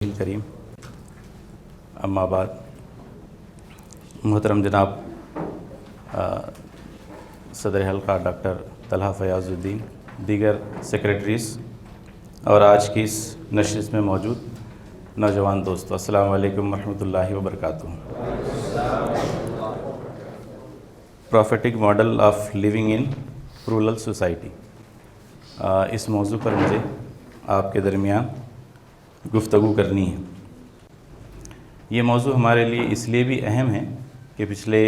کریم اما بعد محترم جناب صدر حلقہ ڈاکٹر طلحہ فیاض الدین، دیگر سیکریٹریز اور آج کی اس نشست میں موجود نوجوان دوستو، السلام علیکم ورحمۃ اللہ وبرکاتہ۔ Prophetic model of living in rural society, اس موضوع پر مجھے آپ کے درمیان گفتگو کرنی ہے۔ یہ موضوع ہمارے لیے اس لیے بھی اہم ہے کہ پچھلے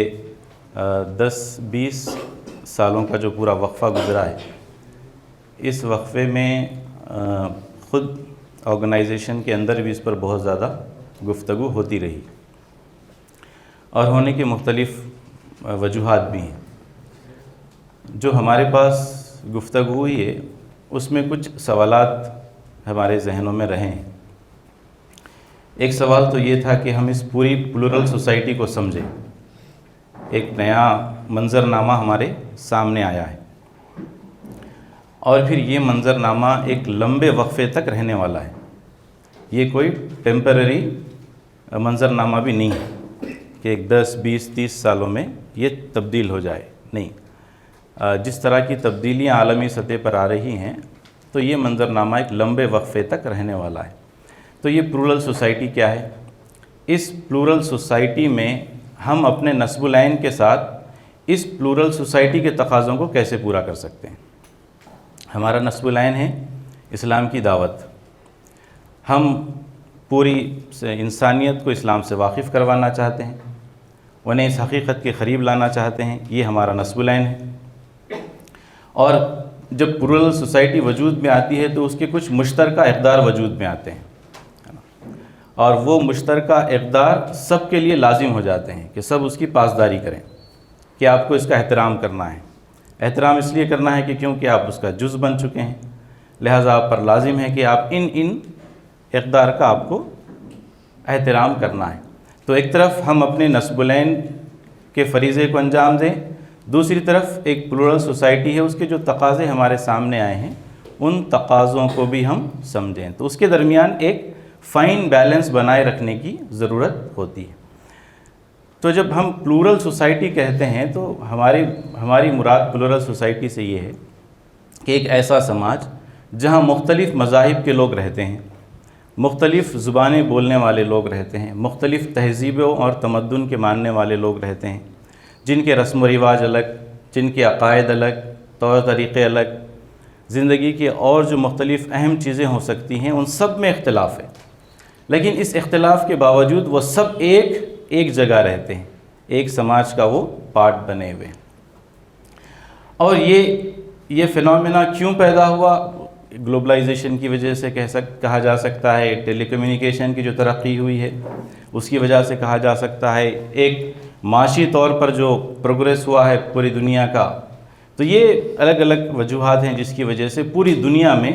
10-20 سالوں کا جو پورا وقفہ گزرا ہے، اس وقفے میں خود آرگنائزیشن کے اندر بھی اس پر بہت زیادہ گفتگو ہوتی رہی اور ہونے کے مختلف وجوہات بھی ہیں۔ جو ہمارے پاس گفتگو ہوئی ہے اس میں کچھ سوالات ہمارے ذہنوں میں رہے ہیں۔ ایک سوال تو یہ تھا کہ ہم اس پوری پلورل سوسائٹی کو سمجھیں۔ ایک نیا منظرنامہ ہمارے سامنے آیا ہے اور پھر یہ منظرنامہ ایک لمبے وقفے تک رہنے والا ہے۔ یہ کوئی ٹیمپرری منظرنامہ بھی نہیں ہے کہ ایک 10-20-30 سالوں میں یہ تبدیل ہو جائے، نہیں۔ جس طرح کی تبدیلیاں عالمی سطح پر آ رہی ہیں تو یہ منظرنامہ ایک لمبے وقفے تک رہنے والا ہے۔ تو یہ پلورل سوسائٹی کیا ہے؟ اس پلورل سوسائٹی میں ہم اپنے نسب العین کے ساتھ اس پلورل سوسائٹی کے تقاضوں کو کیسے پورا کر سکتے ہیں؟ ہمارا نسب العین ہے اسلام کی دعوت۔ ہم پوری انسانیت کو اسلام سے واقف کروانا چاہتے ہیں، انہیں اس حقیقت کے قریب لانا چاہتے ہیں، یہ ہمارا نسب العین ہے۔ اور جب پلورل سوسائٹی وجود میں آتی ہے تو اس کے کچھ مشترکہ اقدار وجود میں آتے ہیں، اور وہ مشترکہ اقدار سب کے لیے لازم ہو جاتے ہیں کہ سب اس کی پاسداری کریں، کہ آپ کو اس کا احترام کرنا ہے۔ احترام اس لیے کرنا ہے کہ کیونکہ آپ اس کا جز بن چکے ہیں، لہٰذا آپ پر لازم ہے کہ آپ ان اقدار کا آپ کو احترام کرنا ہے۔ تو ایک طرف ہم اپنے نسب العین کے فریضے کو انجام دیں، دوسری طرف ایک پلورل سوسائٹی ہے، اس کے جو تقاضے ہمارے سامنے آئے ہیں ان تقاضوں کو بھی ہم سمجھیں۔ تو اس کے درمیان ایک فائن بیلنس بنائے رکھنے کی ضرورت ہوتی ہے۔ تو جب ہم پلورل سوسائٹی کہتے ہیں تو ہماری مراد پلورل سوسائٹی سے یہ ہے کہ ایک ایسا سماج جہاں مختلف مذاہب کے لوگ رہتے ہیں، مختلف زبانیں بولنے والے لوگ رہتے ہیں، مختلف تہذیبوں اور تمدن کے ماننے والے لوگ رہتے ہیں، جن کے رسم و رواج الگ، جن کے عقائد الگ، طور طریقے الگ، زندگی کے اور جو مختلف اہم چیزیں ہو سکتی ہیں ان سب میں اختلاف ہے، لیکن اس اختلاف کے باوجود وہ سب ایک جگہ رہتے ہیں، ایک سماج کا وہ پارٹ بنے ہوئے ہیں۔ اور یہ فینومینا کیوں پیدا ہوا؟ گلوبلائزیشن کی وجہ سے کہا جا سکتا ہے، ٹیلی کمیونیکیشن کی جو ترقی ہوئی ہے اس کی وجہ سے کہا جا سکتا ہے، ایک معاشی طور پر جو پروگریس ہوا ہے پوری دنیا کا۔ تو یہ الگ الگ وجوہات ہیں جس کی وجہ سے پوری دنیا میں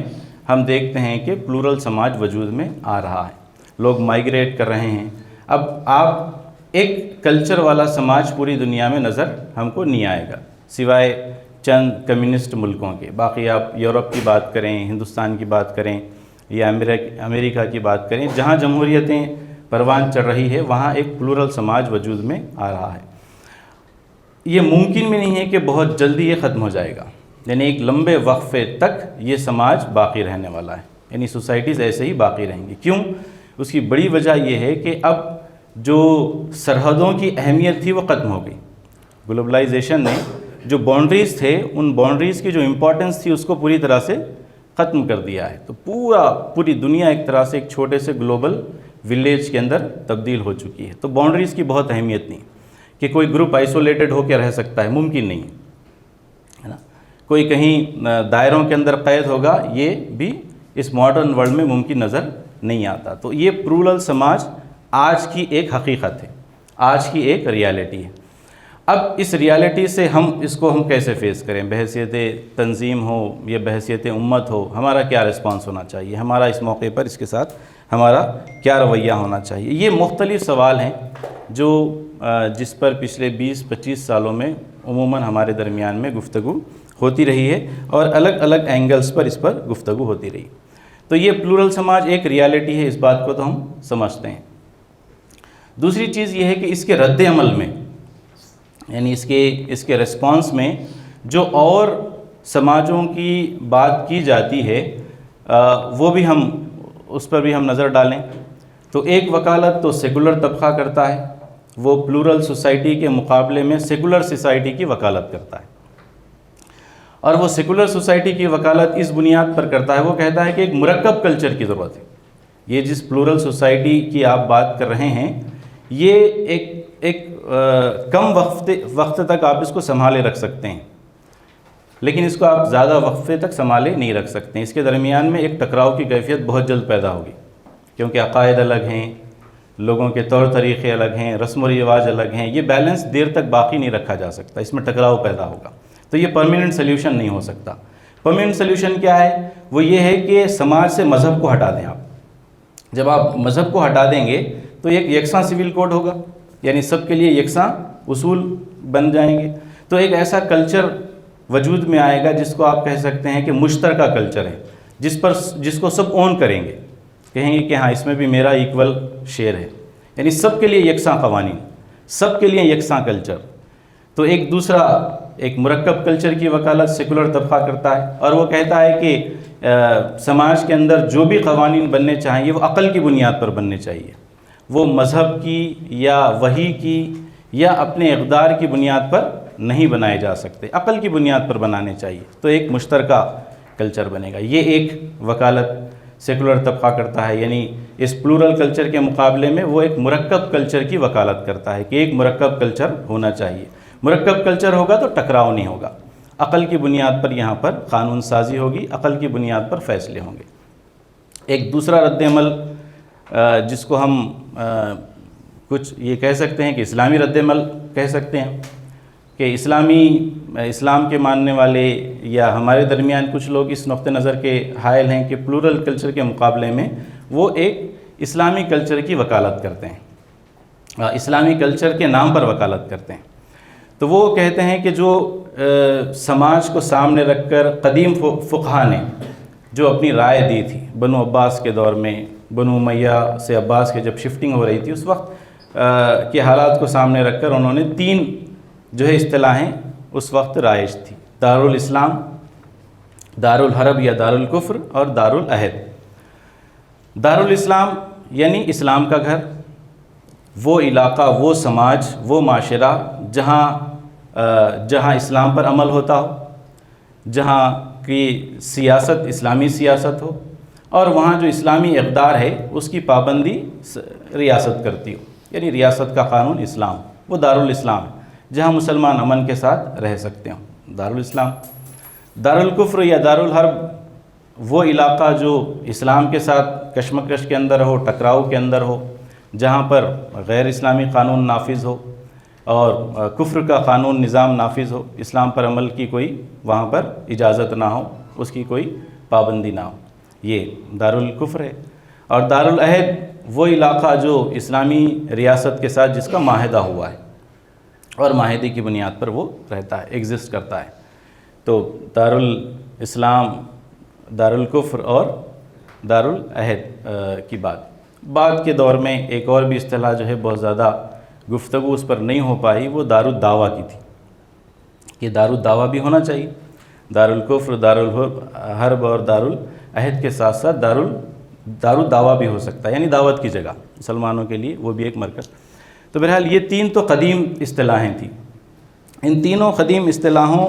ہم دیکھتے ہیں کہ پلورل سماج وجود میں آ رہا ہے، لوگ مائیگریٹ کر رہے ہیں۔ اب آپ ایک کلچر والا سماج پوری دنیا میں نظر ہم کو نہیں آئے گا سوائے چند کمیونسٹ ملکوں کے۔ باقی آپ یورپ کی بات کریں، ہندوستان کی بات کریں یا امریکہ کی بات کریں، جہاں جمہوریتیں پروان چڑھ رہی ہے وہاں ایک پلورل سماج وجود میں آ رہا ہے۔ یہ ممکن بھی نہیں ہے کہ بہت جلدی یہ ختم ہو جائے گا، یعنی ایک لمبے وقفے تک یہ سماج باقی رہنے والا ہے، یعنی سوسائٹیز ایسے ہی باقی رہیں گی۔ کیوں؟ اس کی بڑی وجہ یہ ہے کہ اب جو سرحدوں کی اہمیت تھی وہ ختم ہو گئی۔ گلوبلائزیشن نے جو باؤنڈریز تھے ان باؤنڈریز کی جو امپورٹنس تھی اس کو پوری طرح سے ختم کر دیا ہے۔ تو پوری دنیا ایک طرح سے ایک چھوٹے سے گلوبل ولیج کے اندر تبدیل ہو چکی ہے۔ تو باؤنڈریز کی بہت اہمیت نہیں کہ کوئی گروپ آئسولیٹڈ ہو کے رہ سکتا ہے، ممکن نہیں ہے نا۔ کوئی کہیں دائروں کے اندر قید ہوگا، یہ بھی اس ماڈرن ورلڈ میں ممکن نظر نہیں آتا۔ تو یہ پلورل سماج آج کی ایک حقیقت ہے، آج کی ایک ریالٹی ہے۔ اب اس ریالٹی سے ہم کیسے فیس کریں؟ بحیثیت تنظیم ہو یا بحیثیت امت ہو، ہمارا کیا رسپانس ہونا چاہیے؟ ہمارا اس موقع پر اس کے ساتھ ہمارا کیا رویہ ہونا چاہیے؟ یہ مختلف سوال ہیں جو جس پر پچھلے 20-25 سالوں میں عموماً ہمارے درمیان میں گفتگو ہوتی رہی ہے اور الگ الگ اینگلز پر اس پر گفتگو ہوتی رہی۔ تو یہ پلورل سماج ایک ریالٹی ہے، اس بات کو تو ہم سمجھتے ہیں۔ دوسری چیز یہ ہے کہ اس کے رد عمل میں، یعنی اس کے ریسپانس میں جو اور سماجوں کی بات کی جاتی ہے وہ بھی ہم اس پر بھی ہم نظر ڈالیں تو ایک وکالت تو سیکولر طبقہ کرتا ہے، وہ پلورل سوسائٹی کے مقابلے میں سیکولر سوسائٹی کی وکالت کرتا ہے، اور وہ سیکولر سوسائٹی کی وکالت اس بنیاد پر کرتا ہے، وہ کہتا ہے کہ ایک مرکب کلچر کی ضرورت ہے۔ یہ جس پلورل سوسائٹی کی آپ بات کر رہے ہیں یہ ایک کم وقت تک آپ اس کو سنبھالے رکھ سکتے ہیں، لیکن اس کو آپ زیادہ وقفے تک سنبھالے نہیں رکھ سکتے ہیں۔ اس کے درمیان میں ایک ٹکراؤ کی کیفیت بہت جلد پیدا ہوگی، کیونکہ عقائد الگ ہیں، لوگوں کے طور طریقے الگ ہیں، رسم و رواج الگ ہیں، یہ بیلنس دیر تک باقی نہیں رکھا جا سکتا، اس میں ٹکراؤ پیدا ہوگا، تو یہ پرماننٹ سلیوشن نہیں ہو سکتا۔ پرماننٹ سلیوشن کیا ہے؟ وہ یہ ہے کہ سماج سے مذہب کو ہٹا دیں آپ۔ جب آپ مذہب کو ہٹا دیں گے تو ایک یکساں سول کوڈ ہوگا، یعنی سب کے لیے یکساں اصول بن جائیں گے، تو ایک ایسا کلچر وجود میں آئے گا جس کو آپ کہہ سکتے ہیں کہ مشترکہ کلچر ہے، جس کو سب اون کریں گے، کہیں گے کہ ہاں اس میں بھی میرا ایکول شیئر ہے، یعنی سب کے لیے یکساں قوانین، سب کے لیے یکساں کلچر۔ تو ایک دوسرا ایک مرکب کلچر کی وکالت سیکولر طبقہ کرتا ہے، اور وہ کہتا ہے کہ سماج کے اندر جو بھی قوانین بننے چاہیے وہ عقل کی بنیاد پر بننے چاہیے، وہ مذہب کی یا وحی کی یا اپنے اقدار کی بنیاد پر نہیں بنائے جا سکتے، عقل کی بنیاد پر بنانے چاہیے، تو ایک مشترکہ کلچر بنے گا۔ یہ ایک وکالت سیکولر طبقہ کرتا ہے، یعنی اس پلورل کلچر کے مقابلے میں وہ ایک مرکب کلچر کی وکالت کرتا ہے کہ ایک مرکب کلچر ہونا چاہیے۔ مرکب کلچر ہوگا تو ٹکراؤ نہیں ہوگا، عقل کی بنیاد پر یہاں پر قانون سازی ہوگی، عقل کی بنیاد پر فیصلے ہوں گے۔ ایک دوسرا رد عمل جس کو ہم کچھ یہ کہہ سکتے ہیں کہ اسلامی رد عمل کہہ سکتے ہیں، کہ اسلام کے ماننے والے یا ہمارے درمیان کچھ لوگ اس نقطہ نظر کے حائل ہیں کہ پلورل کلچر کے مقابلے میں وہ ایک اسلامی کلچر کی وکالت کرتے ہیں، اسلامی کلچر کے نام پر وکالت کرتے ہیں۔ تو وہ کہتے ہیں کہ جو سماج کو سامنے رکھ کر قدیم فقہا نے جو اپنی رائے دی تھی بنو عباس کے دور میں، بنو امیہ سے عباس کے جب شفٹنگ ہو رہی تھی اس وقت کے حالات کو سامنے رکھ کر انہوں نے 3 جو ہے اصطلاحیں اس وقت رائج تھی: دارالاسلام، دارالحرب یا دارالکفر اور دارالعہد۔ دارالاسلام یعنی اسلام کا گھر، وہ علاقہ، وہ سماج، وہ معاشرہ جہاں اسلام پر عمل ہوتا ہو، جہاں کی سیاست اسلامی سیاست ہو، اور وہاں جو اسلامی اقدار ہے اس کی پابندی ریاست کرتی ہو، یعنی ریاست کا قانون اسلام، وہ دارالاسلام ہے جہاں مسلمان امن کے ساتھ رہ سکتے ہوں، دارالاسلام۔ دارالکفر یا دارالحرب وہ علاقہ جو اسلام کے ساتھ کشمکش کے اندر ہو، ٹکراؤ کے اندر ہو، جہاں پر غیر اسلامی قانون نافذ ہو اور کفر کا قانون نظام نافذ ہو، اسلام پر عمل کی کوئی وہاں پر اجازت نہ ہو، اس کی کوئی پابندی نہ ہو، یہ دارالکفر ہے۔ اور دارالعہد وہ علاقہ جو اسلامی ریاست کے ساتھ جس کا معاہدہ ہوا ہے اور معاہدے کی بنیاد پر وہ رہتا ہے، ایگزسٹ کرتا ہے۔ تو دارالاسلام، دارالکفر اور دارالعہد کی بعد کے دور میں ایک اور بھی اصطلاح جو ہے بہت زیادہ گفتگو اس پر نہیں ہو پائی، وہ دارالدعوہ کی تھی کہ دارالدعوہ بھی ہونا چاہیے، دارالکفر، دارالحرب اور دارالعہد کے ساتھ ساتھ دارالدعوہ بھی ہو سکتا ہے، یعنی دعوت کی جگہ مسلمانوں کے لیے وہ بھی ایک مرکز۔ تو بہرحال یہ 3 تو قدیم اصطلاحیں تھیں۔ ان تینوں قدیم اصطلاحوں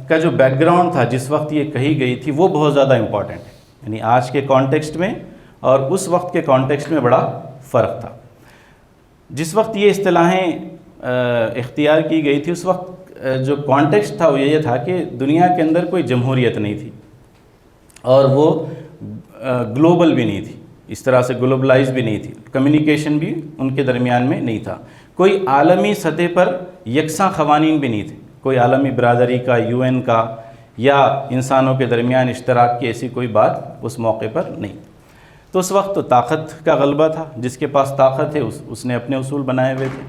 کا جو بیک گراؤنڈ تھا جس وقت یہ کہی گئی تھی وہ بہت زیادہ امپورٹنٹ ہے، یعنی آج کے کانٹیکسٹ میں اور اس وقت کے کانٹیکسٹ میں بڑا فرق تھا۔ جس وقت یہ اصطلاحیں اختیار کی گئی تھی اس وقت جو کانٹیکسٹ تھا وہ یہ تھا کہ دنیا کے اندر کوئی جمہوریت نہیں تھی اور وہ گلوبل بھی نہیں تھی، اس طرح سے گلوبلائز بھی نہیں تھی، کمیونیکیشن بھی ان کے درمیان میں نہیں تھا، کوئی عالمی سطح پر یکساں قوانین بھی نہیں تھے، کوئی عالمی برادری کا، UN کا یا انسانوں کے درمیان اشتراک کی ایسی کوئی بات اس موقع پر نہیں۔ تو اس وقت تو طاقت کا غلبہ تھا، جس کے پاس طاقت ہے اس نے اپنے اصول بنائے ہوئے تھے،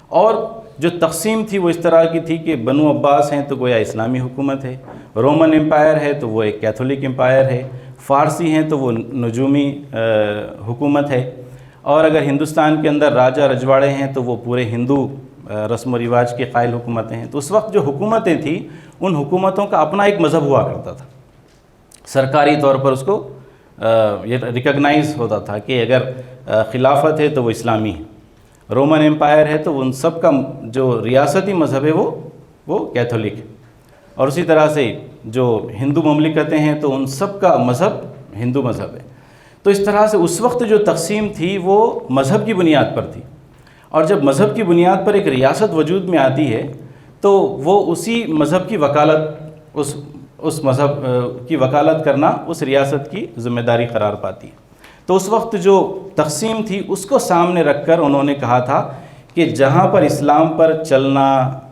اور جو تقسیم تھی وہ اس طرح کی تھی کہ بنو عباس ہیں تو گویا اسلامی حکومت ہے، رومن امپائر ہے تو وہ ایک کیتھولک امپائر ہے، فارسی ہیں تو وہ نجومی حکومت ہے، اور اگر ہندوستان کے اندر راجہ رجواڑے ہیں تو وہ پورے ہندو رسم و رواج کے قائل حکومتیں ہیں۔ تو اس وقت جو حکومتیں تھیں ان حکومتوں کا اپنا ایک مذہب ہوا کرتا تھا، سرکاری طور پر اس کو یہ ریکگنائز ہوتا تھا کہ اگر خلافت ہے تو وہ اسلامی ہے، رومن امپائر ہے تو ان سب کا جو ریاستی مذہب ہے وہ کیتھولک ہے، اور اسی طرح سے جو ہندو مملکتیں ہیں تو ان سب کا مذہب ہندو مذہب ہے۔ تو اس طرح سے اس وقت جو تقسیم تھی وہ مذہب کی بنیاد پر تھی، اور جب مذہب کی بنیاد پر ایک ریاست وجود میں آتی ہے تو وہ اسی مذہب کی وکالت اس مذہب کی وکالت کرنا اس ریاست کی ذمہ داری قرار پاتی ہے۔ تو اس وقت جو تقسیم تھی اس کو سامنے رکھ کر انہوں نے کہا تھا کہ جہاں پر اسلام پر چلنا،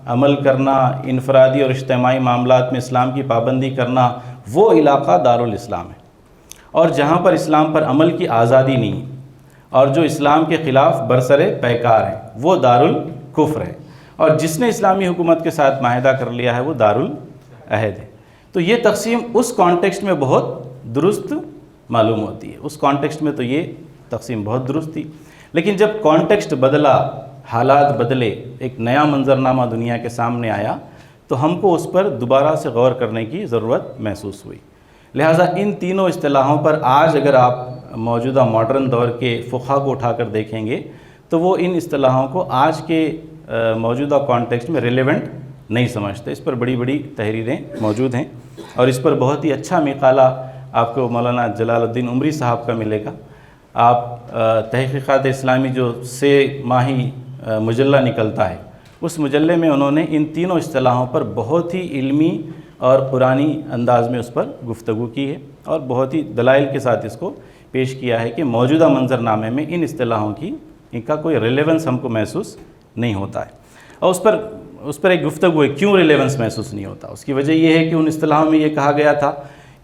عمل کرنا، انفرادی اور اجتماعی معاملات میں اسلام کی پابندی کرنا، وہ علاقہ دارالاسلام ہے، اور جہاں پر اسلام پر عمل کی آزادی نہیں اور جو اسلام کے خلاف برسرے پیکار ہیں وہ دارالکفر ہے، اور جس نے اسلامی حکومت کے ساتھ معاہدہ کر لیا ہے وہ دارالعہد ہے۔ تو یہ تقسیم اس کانٹیکسٹ میں بہت درست معلوم ہوتی ہے، اس کانٹیکسٹ میں تو یہ تقسیم بہت درست تھی، لیکن جب کانٹیکسٹ بدلا، حالات بدلے، ایک نیا منظرنامہ دنیا کے سامنے آیا تو ہم کو اس پر دوبارہ سے غور کرنے کی ضرورت محسوس ہوئی۔ لہٰذا ان تینوں اصطلاحوں پر آج اگر آپ موجودہ ماڈرن دور کے فقہا کو اٹھا کر دیکھیں گے تو وہ ان اصطلاحوں کو آج کے موجودہ کانٹیکسٹ میں ریلیونٹ نہیں سمجھتے۔ اس پر بڑی بڑی تحریریں موجود ہیں، اور اس پر بہت ہی اچھا مقالہ آپ کو مولانا جلال الدین عمری صاحب کا ملے گا۔ آپ تحقیقات اسلامی جو 6 ماہی مجلہ نکلتا ہے، اس مجلے میں انہوں نے ان تینوں اصطلاحوں پر بہت ہی علمی اور قرآنی انداز میں اس پر گفتگو کی ہے، اور بہت ہی دلائل کے ساتھ اس کو پیش کیا ہے کہ موجودہ منظرنامے میں ان اصطلاحوں کی ان کا کوئی ریلیونس ہم کو محسوس نہیں ہوتا ہے، اور اس پر ایک گفتگو ہے کیوں ریلیونس محسوس نہیں ہوتا۔ اس کی وجہ یہ ہے کہ ان اصطلاحوں میں یہ کہا گیا تھا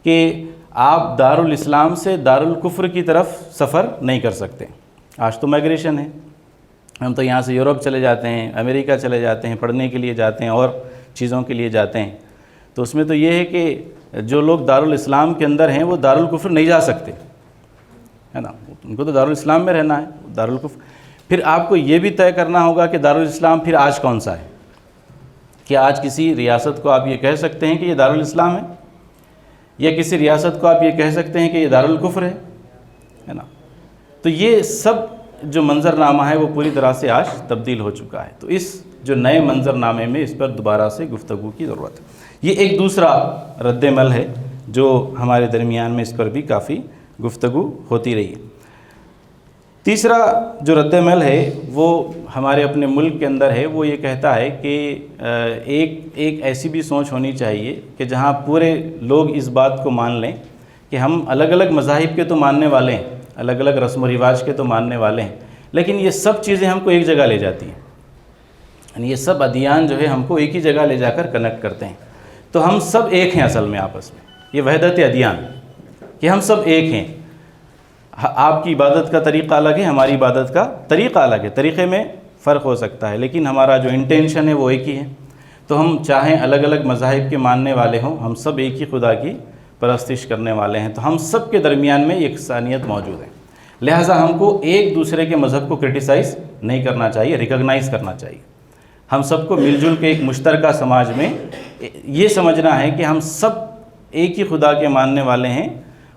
کہ آپ دارالاسلام سے دارالکفر کی طرف سفر نہیں کر سکتے۔ آج تو مائگریشن ہے، ہم تو یہاں سے یورپ چلے جاتے ہیں، امریکہ چلے جاتے ہیں، پڑھنے کے لیے جاتے ہیں اور چیزوں کے لیے جاتے ہیں، تو اس میں تو یہ ہے کہ جو لوگ دارالاسلام کے اندر ہیں وہ دارالکفر نہیں جا سکتے، ہے نا، ان کو تو دارالاسلام میں رہنا ہے، دارالکفر۔ پھر آپ کو یہ بھی طے کرنا ہوگا کہ دارالاسلام پھر آج کون سا ہے، کہ آج کسی ریاست کو آپ یہ کہہ سکتے ہیں کہ یہ دارالاسلام ہے، یا کسی ریاست کو آپ یہ کہہ سکتے ہیں کہ یہ دارالکفر ہے نا۔ تو یہ سب جو منظرنامہ ہے وہ پوری طرح سے آج تبدیل ہو چکا ہے، تو اس جو نئے منظرنامے میں اس پر دوبارہ سے گفتگو کی ضرورت ہے۔ یہ ایک دوسرا رد عمل ہے جو ہمارے درمیان میں اس پر بھی کافی گفتگو ہوتی رہی ہے۔ تیسرا جو رد عمل ہے وہ ہمارے اپنے ملک کے اندر ہے، وہ یہ کہتا ہے کہ ایک ایسی بھی سوچ ہونی چاہیے کہ جہاں پورے لوگ اس بات کو مان لیں کہ ہم الگ الگ مذاہب کے تو ماننے والے ہیں، الگ الگ رسم و رواج کے تو ماننے والے ہیں، لیکن یہ سب چیزیں ہم کو ایک جگہ لے جاتی ہیں، یعنی یہ سب ادیان جو ہے ہم کو ایک ہی جگہ لے جا کر کنیکٹ کرتے ہیں۔ تو ہم سب ایک ہیں اصل میں آپس میں، یہ وحدت ادیان کہ ہم سب ایک ہیں۔ آپ کی عبادت کا طریقہ الگ ہے، ہماری عبادت کا طریقہ الگ ہے، طریقے میں فرق ہو سکتا ہے، لیکن ہمارا جو انٹینشن ہے وہ ایک ہی ہے۔ تو ہم چاہیں الگ الگ مذاہب کے ماننے والے ہوں، ہم سب ایک ہی خدا کی پرستش کرنے والے ہیں، تو ہم سب کے درمیان میں یکسانیت موجود ہے۔ لہٰذا ہم کو ایک دوسرے کے مذہب کو کرٹیسائز نہیں کرنا چاہیے، ریکگنائز کرنا چاہیے۔ ہم سب کو مل جل کے ایک مشترکہ سماج میں یہ سمجھنا ہے کہ ہم سب ایک ہی خدا کے ماننے والے ہیں،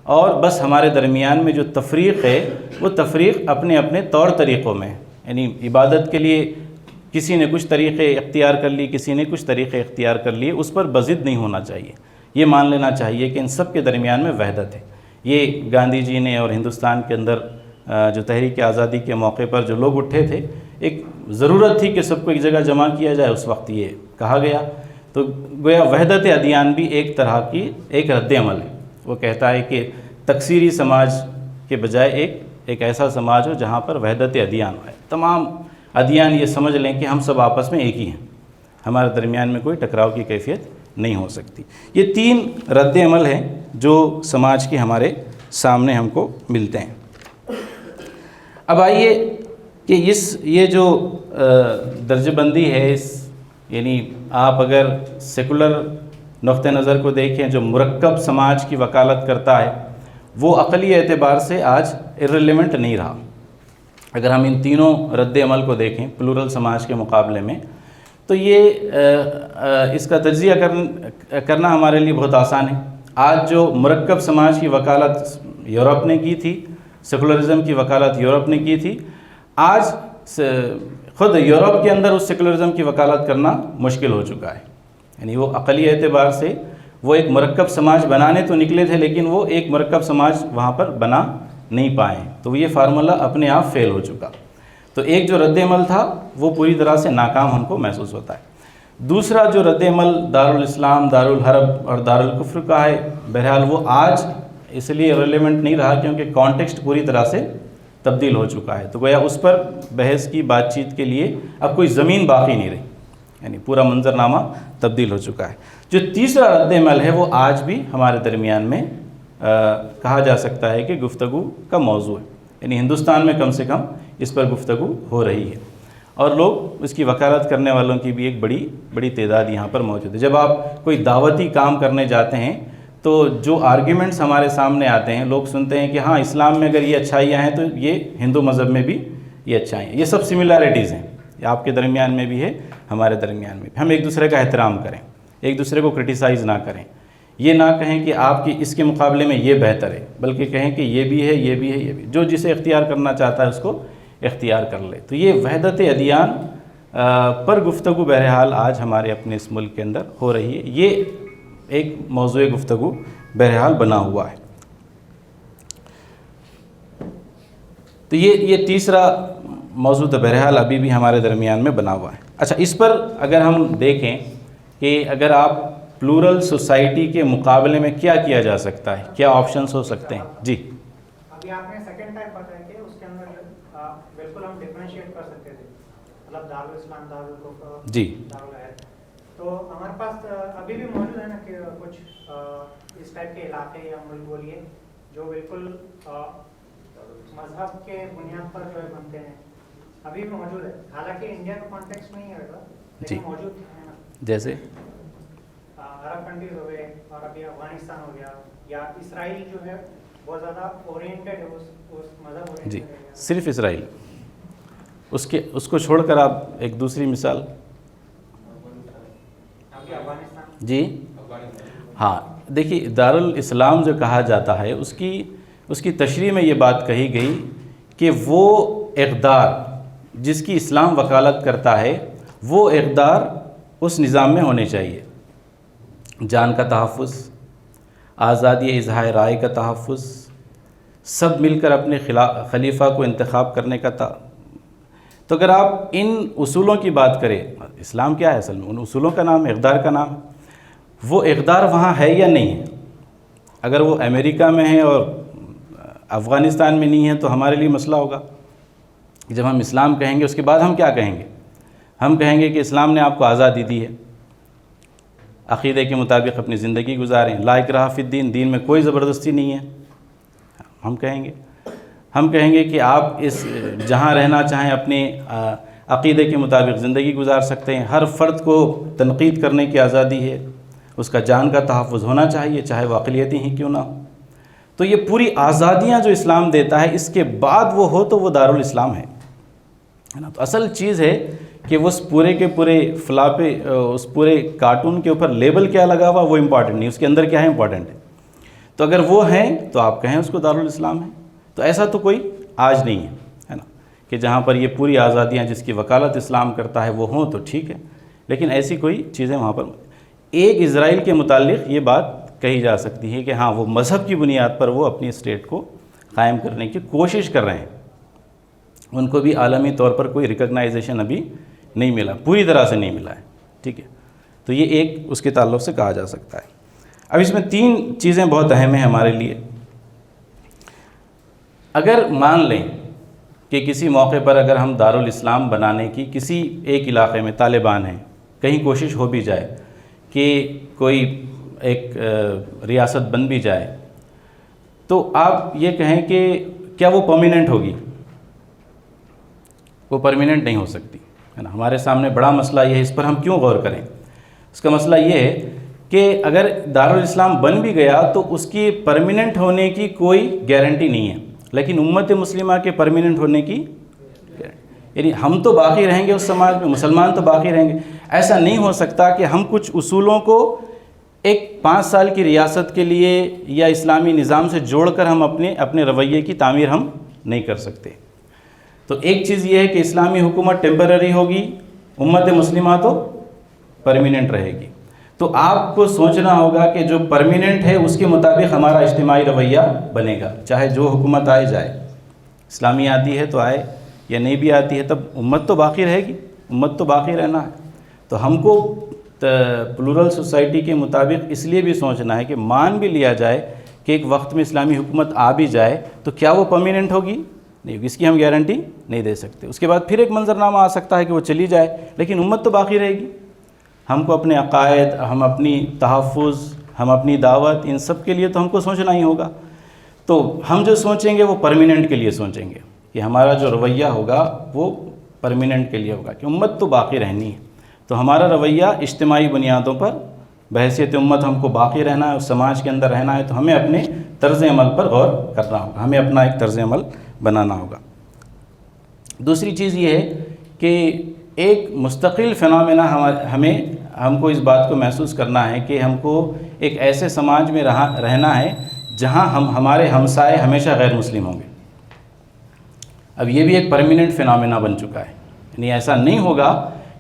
اور بس ہمارے درمیان میں جو تفریق ہے وہ تفریق اپنے اپنے طور طریقوں میں، یعنی عبادت کے لیے کسی نے کچھ طریقے اختیار کر لی، کسی نے کچھ طریقے اختیار کر لیے، اس پر بضد نہیں ہونا چاہیے۔ یہ مان لینا چاہیے کہ ان سب کے درمیان میں وحدت ہے۔ یہ گاندھی جی نے اور ہندوستان کے اندر جو تحریک آزادی کے موقع پر جو لوگ اٹھے تھے، ایک ضرورت تھی کہ سب کو ایک جگہ جمع کیا جائے، اس وقت یہ کہا گیا۔ تو گویا وحدت ادیان بھی ایک طرح کی ایک رد عمل ہے۔ وہ کہتا ہے کہ تکثیری سماج کے بجائے ایک ایسا سماج ہو جہاں پر وحدت ادیان ہے، تمام ادیان یہ سمجھ لیں کہ ہم سب آپس میں ایک ہی ہیں، ہمارے درمیان میں کوئی ٹکراؤ کی کیفیت نہیں ہو سکتی۔ یہ 3 رد عمل ہیں جو سماج کے ہمارے سامنے ہم کو ملتے ہیں۔ اب آئیے کہ یہ جو درجہ بندی ہے، یعنی آپ اگر سیکولر نقطہ نظر کو دیکھیں جو مرکب سماج کی وکالت کرتا ہے، وہ عقلی اعتبار سے آج ارریلیونٹ نہیں رہا۔ اگر ہم ان تینوں رد عمل کو دیکھیں پلورل سماج کے مقابلے میں، تو یہ اس کا تجزیہ کرنا ہمارے لیے بہت آسان ہے۔ آج جو مرکب سماج کی وکالت یورپ نے کی تھی، سیکولرزم کی وکالت یورپ نے کی تھی، آج خود یورپ کے اندر اس سیکولرزم کی وکالت کرنا مشکل ہو چکا ہے۔ یعنی وہ عقلی اعتبار سے وہ ایک مرکب سماج بنانے تو نکلے تھے، لیکن وہ ایک مرکب سماج وہاں پر بنا نہیں پائے، تو یہ فارمولہ اپنے آپ فیل ہو چکا۔ تو ایک جو رد عمل تھا وہ پوری طرح سے ناکام ہم کو محسوس ہوتا ہے۔ دوسرا جو رد عمل دارالاسلام، دارالحرب اور دارالکفر کا ہے، بہرحال وہ آج اس لیے ریلیونٹ نہیں رہا کیونکہ کانٹیکسٹ پوری طرح سے تبدیل ہو چکا ہے، تو گویا اس پر بحث کی بات چیت کے لیے اب کوئی زمین باقی نہیں رہی، یعنی پورا منظرنامہ تبدیل ہو چکا ہے۔ جو تیسرا رد عمل ہے وہ آج بھی ہمارے درمیان میں کہا جا سکتا ہے کہ گفتگو کا موضوع ہے، یعنی ہندوستان میں کم سے کم اس پر گفتگو ہو رہی ہے، اور لوگ اس کی وکالت کرنے والوں کی بھی ایک بڑی تعداد یہاں پر موجود ہے۔ جب آپ کوئی دعوتی کام کرنے جاتے ہیں تو جو آرگیومنٹس ہمارے سامنے آتے ہیں، لوگ سنتے ہیں کہ ہاں اسلام میں اگر یہ اچھائیاں ہیں تو یہ ہندو مذہب میں بھی یہ اچھائیاں ہیں، یہ سب سملیرٹیز ہیں، یہ آپ کے درمیان میں بھی ہے، ہمارے درمیان میں بھی۔ ہم ایک دوسرے کا احترام کریں، ایک دوسرے کو کرٹیسائز نہ کریں، یہ نہ کہیں کہ آپ کی اس کے مقابلے میں یہ بہتر ہے، بلکہ کہیں کہ یہ بھی ہے، یہ بھی ہے، یہ بھی، جو جسے اختیار کرنا چاہتا ہے اس کو اختیار کر لے۔ تو یہ وحدت ادیان پر گفتگو بہرحال آج ہمارے اپنے اس ملک کے اندر ہو رہی ہے، یہ ایک موضوع گفتگو بہرحال بنا ہوا ہے۔ تو یہ تیسرا موضوع تو بہرحال ابھی بھی ہمارے درمیان میں بنا ہوا ہے۔ اچھا، اس پر اگر ہم دیکھیں کہ اگر آپ پلورل سوسائٹی کے مقابلے میں کیا کیا جا سکتا ہے، کیا آپشنز ہو سکتے ہیں؟ جی، ابھی آپ نے سیکنڈ ٹائم بتایا کہ اس کے اندر بالکل ہم ڈفرینشیٹ کر سکتے تھے، مطلب دارالاسلام، دارالکفر، جی، دارالحرب۔ تو ہمارے پاس ابھی بھی موجود ہے نا کہ کچھ اس ٹائپ کے علاقے یا ملک بولیے جو بالکل مذہب کے بنیاد پر جو بنتے ہیں، ابھی بھی موجود ہے، حالانکہ انڈیا کا کانٹیکسٹ نہیں ہے لیکن موجود ہے نا، جیسے عرب کنٹریز ہو گئے، اور ابھی افغانستان ہو گیا، یا اسرائیل جو ہے بہت زیادہ اورینٹڈ ہے اس مذہب۔ جی، صرف اسرائیل، اس کو چھوڑ کر آپ ایک دوسری مثال؟ جی ہاں، دیکھیے دارالاسلام جو کہا جاتا ہے اس کی تشریح میں یہ بات کہی گئی کہ وہ اقدار جس کی اسلام وکالت کرتا ہے وہ اقدار اس نظام میں ہونے چاہیے، جان کا تحفظ، آزادی اظہار رائے کا تحفظ، سب مل کر اپنے خلیفہ کو انتخاب کرنے کا تو اگر آپ ان اصولوں کی بات کریں، اسلام کیا ہے اصل میں؟ ان اصولوں کا نام اقدار کا نام ہے۔ وہ اقدار وہاں ہے یا نہیں ہے؟ اگر وہ امریکہ میں ہے اور افغانستان میں نہیں ہے تو ہمارے لیے مسئلہ ہوگا۔ جب ہم اسلام کہیں گے اس کے بعد ہم کیا کہیں گے؟ ہم کہیں گے کہ اسلام نے آپ کو آزادی دی ہے، عقیدے کے مطابق اپنی زندگی گزاریں، لا اکراہ فی الدین، دین میں کوئی زبردستی نہیں ہے، ہم کہیں گے کہ آپ اس جہاں رہنا چاہیں اپنے عقیدے کے مطابق زندگی گزار سکتے ہیں، ہر فرد کو تنقید کرنے کی آزادی ہے، اس کا جان کا تحفظ ہونا چاہیے چاہے وہ اقلیتی ہی کیوں نہ ہو۔ تو یہ پوری آزادیاں جو اسلام دیتا ہے، اس کے بعد وہ ہو تو وہ دارالاسلام ہے نا۔ تو اصل چیز ہے کہ وہ اس پورے کے پورے فلاپے، اس پورے کارٹون کے اوپر لیبل کیا لگا ہوا وہ امپورٹنٹ نہیں، اس کے اندر کیا ہے امپورٹنٹ ہے۔ تو اگر وہ ہیں تو آپ کہیں اس کو دارالاسلام ہے۔ تو ایسا تو کوئی آج نہیں ہے نا کہ جہاں پر یہ پوری آزادیاں جس کی وکالت اسلام کرتا ہے وہ ہوں تو ٹھیک ہے، لیکن ایسی کوئی چیزیں وہاں پر۔ ایک اسرائیل کے متعلق یہ بات کہی جا سکتی ہے کہ ہاں وہ مذہب کی بنیاد پر وہ اپنی اسٹیٹ کو قائم کرنے کی کوشش کر رہے ہیں، ان کو بھی عالمی طور پر کوئی ریکگنائزیشن ابھی نہیں ملا، پوری طرح سے نہیں ملا ہے، ٹھیک ہے۔ تو یہ ایک اس کے تعلق سے کہا جا سکتا ہے۔ اب اس میں 3 چیزیں بہت اہم ہیں ہمارے لیے۔ اگر مان لیں کہ کسی موقع پر اگر ہم دارالاسلام بنانے کی کسی ایک علاقے میں طالبان ہیں، کہیں کوشش ہو بھی جائے کہ کوئی ایک ریاست بن بھی جائے، تو آپ یہ کہیں کہ کیا وہ پرمیننٹ ہوگی؟ وہ پرمیننٹ نہیں ہو سکتی، ہے نا۔ ہمارے سامنے بڑا مسئلہ یہ ہے، اس پر ہم کیوں غور کریں؟ اس کا مسئلہ یہ ہے کہ اگر دارالاسلام بن بھی گیا تو اس کی پرمیننٹ ہونے کی کوئی گارنٹی نہیں ہے، لیکن امت مسلمہ کے پرمیننٹ ہونے کی، یعنی ہم تو باقی رہیں گے اس سماج میں، مسلمان تو باقی رہیں گے. ایسا نہیں ہو سکتا کہ ہم کچھ اصولوں کو ایک 5 سال کی ریاست کے لیے یا اسلامی نظام سے جوڑ کر ہم اپنے رویے کی تعمیر ہم نہیں کر سکتے. تو ایک چیز یہ ہے کہ اسلامی حکومت ٹیمپرری ہوگی، امت مسلمہ تو پرمیننٹ رہے گی. تو آپ کو سوچنا ہوگا کہ جو پرمیننٹ ہے اس کے مطابق ہمارا اجتماعی رویہ بنے گا، چاہے جو حکومت آئے جائے. اسلامی آتی ہے تو آئے، یا نہیں بھی آتی ہے تب امت تو باقی رہے گی، امت تو باقی رہنا ہے. تو ہم کو پلورل سوسائٹی کے مطابق اس لیے بھی سوچنا ہے کہ مان بھی لیا جائے کہ ایک وقت میں اسلامی حکومت آ بھی جائے تو کیا وہ پرمیننٹ ہوگی؟ نہیں ہوگی، اس کی ہم گارنٹی نہیں دے سکتے. اس کے بعد پھر ایک منظرنامہ آ سکتا ہے کہ وہ چلی جائے، لیکن امت تو باقی رہے گی. ہم کو اپنے عقائد، ہم اپنی تحفظ، ہم اپنی دعوت، ان سب کے لیے تو ہم کو سوچنا ہی ہوگا. تو ہم جو سوچیں گے وہ پرمیننٹ کے لیے سوچیں گے، کہ ہمارا جو رویہ ہوگا وہ پرمیننٹ کے لیے ہوگا، کہ امت تو باقی رہنی ہے. تو ہمارا رویہ اجتماعی بنیادوں پر بحیثیت امت ہم کو باقی رہنا ہے، اس سماج کے اندر رہنا ہے، تو ہمیں اپنے طرز عمل پر غور کرنا ہوگا، ہمیں اپنا ایک طرز عمل بنانا ہوگا. دوسری چیز یہ ہے کہ ایک مستقل فنامنا ہم کو اس بات کو محسوس کرنا ہے کہ ہم کو ایک ایسے سماج میں رہنا ہے جہاں ہمارے ہمسائے ہمیشہ غیر مسلم ہوں گے. اب یہ بھی ایک پرمیننٹ فنامنا بن چکا ہے، یعنی ایسا نہیں ہوگا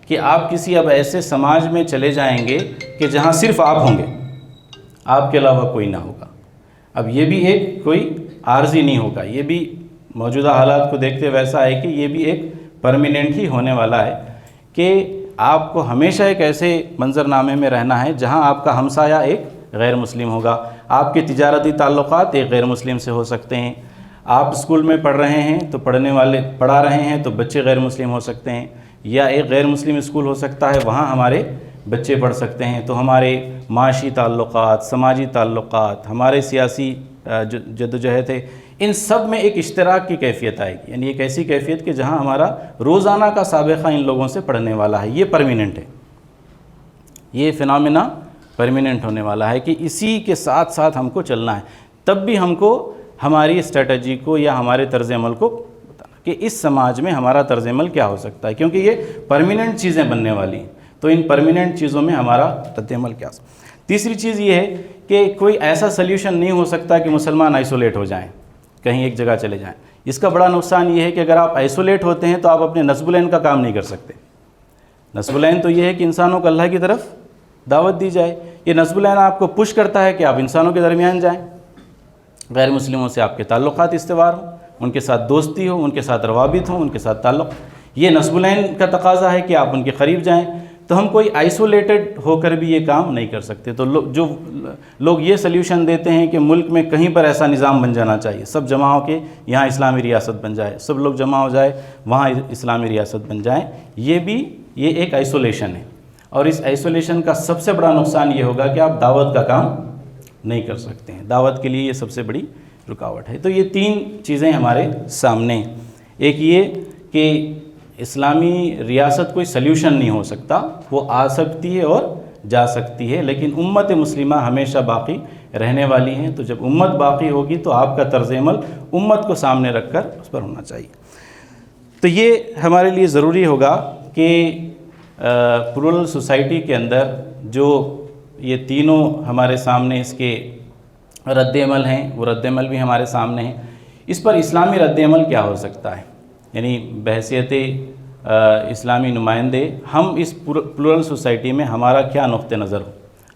کہ آپ کسی اب ایسے سماج میں چلے جائیں گے کہ جہاں صرف آپ ہوں گے، آپ کے علاوہ کوئی نہ ہوگا. اب یہ بھی ایک کوئی عارضی نہیں ہوگا، یہ بھی موجودہ حالات کو دیکھتے ویسا ہے کہ یہ بھی ایک پرمیننٹ ہی ہونے والا ہے کہ آپ کو ہمیشہ ایک ایسے منظرنامے میں رہنا ہے جہاں آپ کا ہمسایہ ایک غیر مسلم ہوگا. آپ کے تجارتی تعلقات ایک غیر مسلم سے ہو سکتے ہیں. آپ اسکول میں پڑھ رہے ہیں تو پڑھا رہے ہیں تو بچے غیر مسلم ہو سکتے ہیں، یا ایک غیر مسلم اسکول ہو سکتا ہے وہاں ہمارے بچے پڑھ سکتے ہیں. تو ہمارے معاشی تعلقات، سماجی تعلقات، ہمارے سیاسی جدوجہد ہے، ان سب میں ایک اشتراک کی کیفیت آئے گی، یعنی ایک ایسی کیفیت کہ جہاں ہمارا روزانہ کا سابقہ ان لوگوں سے پڑھنے والا ہے. یہ پرمیننٹ ہے، یہ فنامنا پرمیننٹ ہونے والا ہے کہ اسی کے ساتھ ساتھ ہم کو چلنا ہے. تب بھی ہم کو ہماری اسٹریٹجی کو یا ہمارے طرز عمل کو بتانا کہ اس سماج میں ہمارا طرز عمل کیا ہو سکتا ہے، کیونکہ یہ پرمیننٹ چیزیں بننے والی ہیں. تو ان پرمیننٹ چیزوں میں ہمارا رد عمل کیا. تیسری چیز یہ ہے کہ کوئی ایسا سلیوشن نہیں ہو سکتا کہ مسلمان آئسولیٹ ہو جائیں، کہیں ایک جگہ چلے جائیں. اس کا بڑا نقصان یہ ہے کہ اگر آپ آئسولیٹ ہوتے ہیں تو آپ اپنے نصب العین کا کام نہیں کر سکتے. نصب العین تو یہ ہے کہ انسانوں کو اللہ کی طرف دعوت دی جائے. یہ نصب العین آپ کو پش کرتا ہے کہ آپ انسانوں کے درمیان جائیں، غیر مسلموں سے آپ کے تعلقات استوار ہوں، ان کے ساتھ دوستی ہو، ان کے ساتھ روابط ہوں، ان کے ساتھ تعلق. یہ نصب العین کا تقاضا ہے کہ آپ ان کے قریب جائیں. تو ہم کوئی آئسولیٹڈ ہو کر بھی یہ کام نہیں کر سکتے. تو جو لوگ یہ سلیوشن دیتے ہیں کہ ملک میں کہیں پر ایسا نظام بن جانا چاہیے، سب جمع ہو کے یہاں اسلامی ریاست بن جائے، سب لوگ جمع ہو جائے وہاں اسلامی ریاست بن جائیں، یہ ایک آئسولیشن ہے. اور اس آئسولیشن کا سب سے بڑا نقصان یہ ہوگا کہ آپ دعوت کا کام نہیں کر سکتے ہیں. دعوت کے لیے یہ سب سے بڑی رکاوٹ ہے. تو یہ 3 چیزیں ہمارے سامنے ہیں. ایک یہ کہ اسلامی ریاست کوئی سلیوشن نہیں ہو سکتا، وہ آ سکتی ہے اور جا سکتی ہے، لیکن امت مسلمہ ہمیشہ باقی رہنے والی ہیں. تو جب امت باقی ہوگی تو آپ کا طرز عمل امت کو سامنے رکھ کر اس پر ہونا چاہیے. تو یہ ہمارے لیے ضروری ہوگا کہ پلورل سوسائٹی کے اندر جو یہ تینوں ہمارے سامنے اس کے رد عمل ہیں، وہ رد عمل بھی ہمارے سامنے ہیں. اس پر اسلامی رد عمل کیا ہو سکتا ہے، یعنی بحیثیت اسلامی نمائندے ہم اس پلورل سوسائٹی میں ہمارا کیا نقطہ نظر ہو،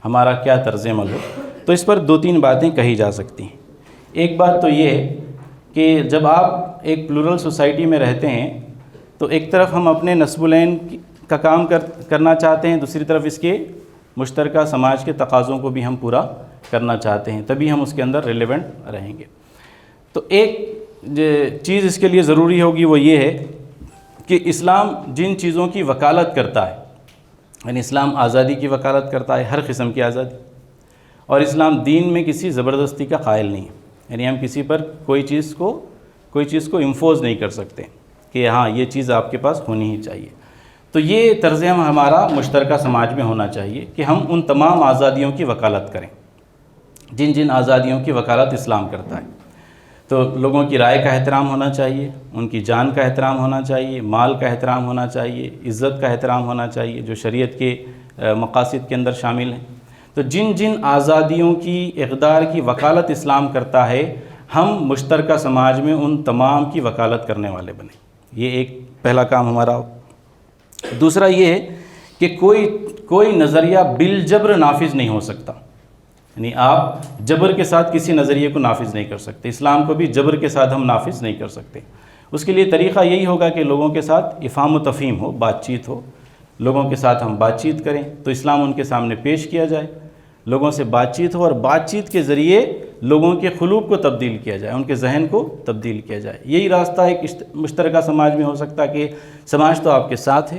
ہمارا کیا طرز عمل ہو. تو اس پر 2-3 باتیں کہی جا سکتی ہیں. ایک بات تو یہ ہے کہ جب آپ ایک پلورل سوسائٹی میں رہتے ہیں تو ایک طرف ہم اپنے نصب العین کا کام کرنا چاہتے ہیں، دوسری طرف اس کے مشترکہ سماج کے تقاضوں کو بھی ہم پورا کرنا چاہتے ہیں، تبھی ہم اس کے اندر ریلیونٹ رہیں گے. تو ایک چیز اس کے لیے ضروری ہوگی وہ یہ ہے کہ اسلام جن چیزوں کی وکالت کرتا ہے، یعنی اسلام آزادی کی وکالت کرتا ہے، ہر قسم کی آزادی، اور اسلام دین میں کسی زبردستی کا قائل نہیں ہے. یعنی ہم کسی پر کوئی چیز کو امفوز نہیں کر سکتے کہ ہاں یہ چیز آپ کے پاس ہونی ہی چاہیے. تو یہ طرز عمل ہمارا مشترکہ سماج میں ہونا چاہیے کہ ہم ان تمام آزادیوں کی وکالت کریں جن جن آزادیوں کی وکالت اسلام کرتا ہے۔ تو لوگوں کی رائے کا احترام ہونا چاہیے، ان کی جان کا احترام ہونا چاہیے، مال کا احترام ہونا چاہیے، عزت کا احترام ہونا چاہیے جو شریعت کے مقاصد کے اندر شامل ہیں۔ تو جن جن آزادیوں کی اقدار کی وکالت اسلام کرتا ہے، ہم مشترکہ سماج میں ان تمام کی وکالت کرنے والے بنیں۔ یہ ایک پہلا کام ہمارا ہو۔ دوسرا یہ ہے کہ کوئی نظریہ بالجبر نافذ نہیں ہو سکتا، یعنی آپ جبر کے ساتھ کسی نظریے کو نافذ نہیں کر سکتے، اسلام کو بھی جبر کے ساتھ ہم نافذ نہیں کر سکتے۔ اس کے لیے طریقہ یہی ہوگا کہ لوگوں کے ساتھ افہام و تفہیم ہو، بات چیت ہو، لوگوں کے ساتھ ہم بات چیت کریں تو اسلام ان کے سامنے پیش کیا جائے، لوگوں سے بات چیت ہو اور بات چیت کے ذریعے لوگوں کے قلوب کو تبدیل کیا جائے، ان کے ذہن کو تبدیل کیا جائے۔ یہی راستہ ایک مشترکہ سماج میں ہو سکتا کہ سماج تو آپ کے ساتھ ہے،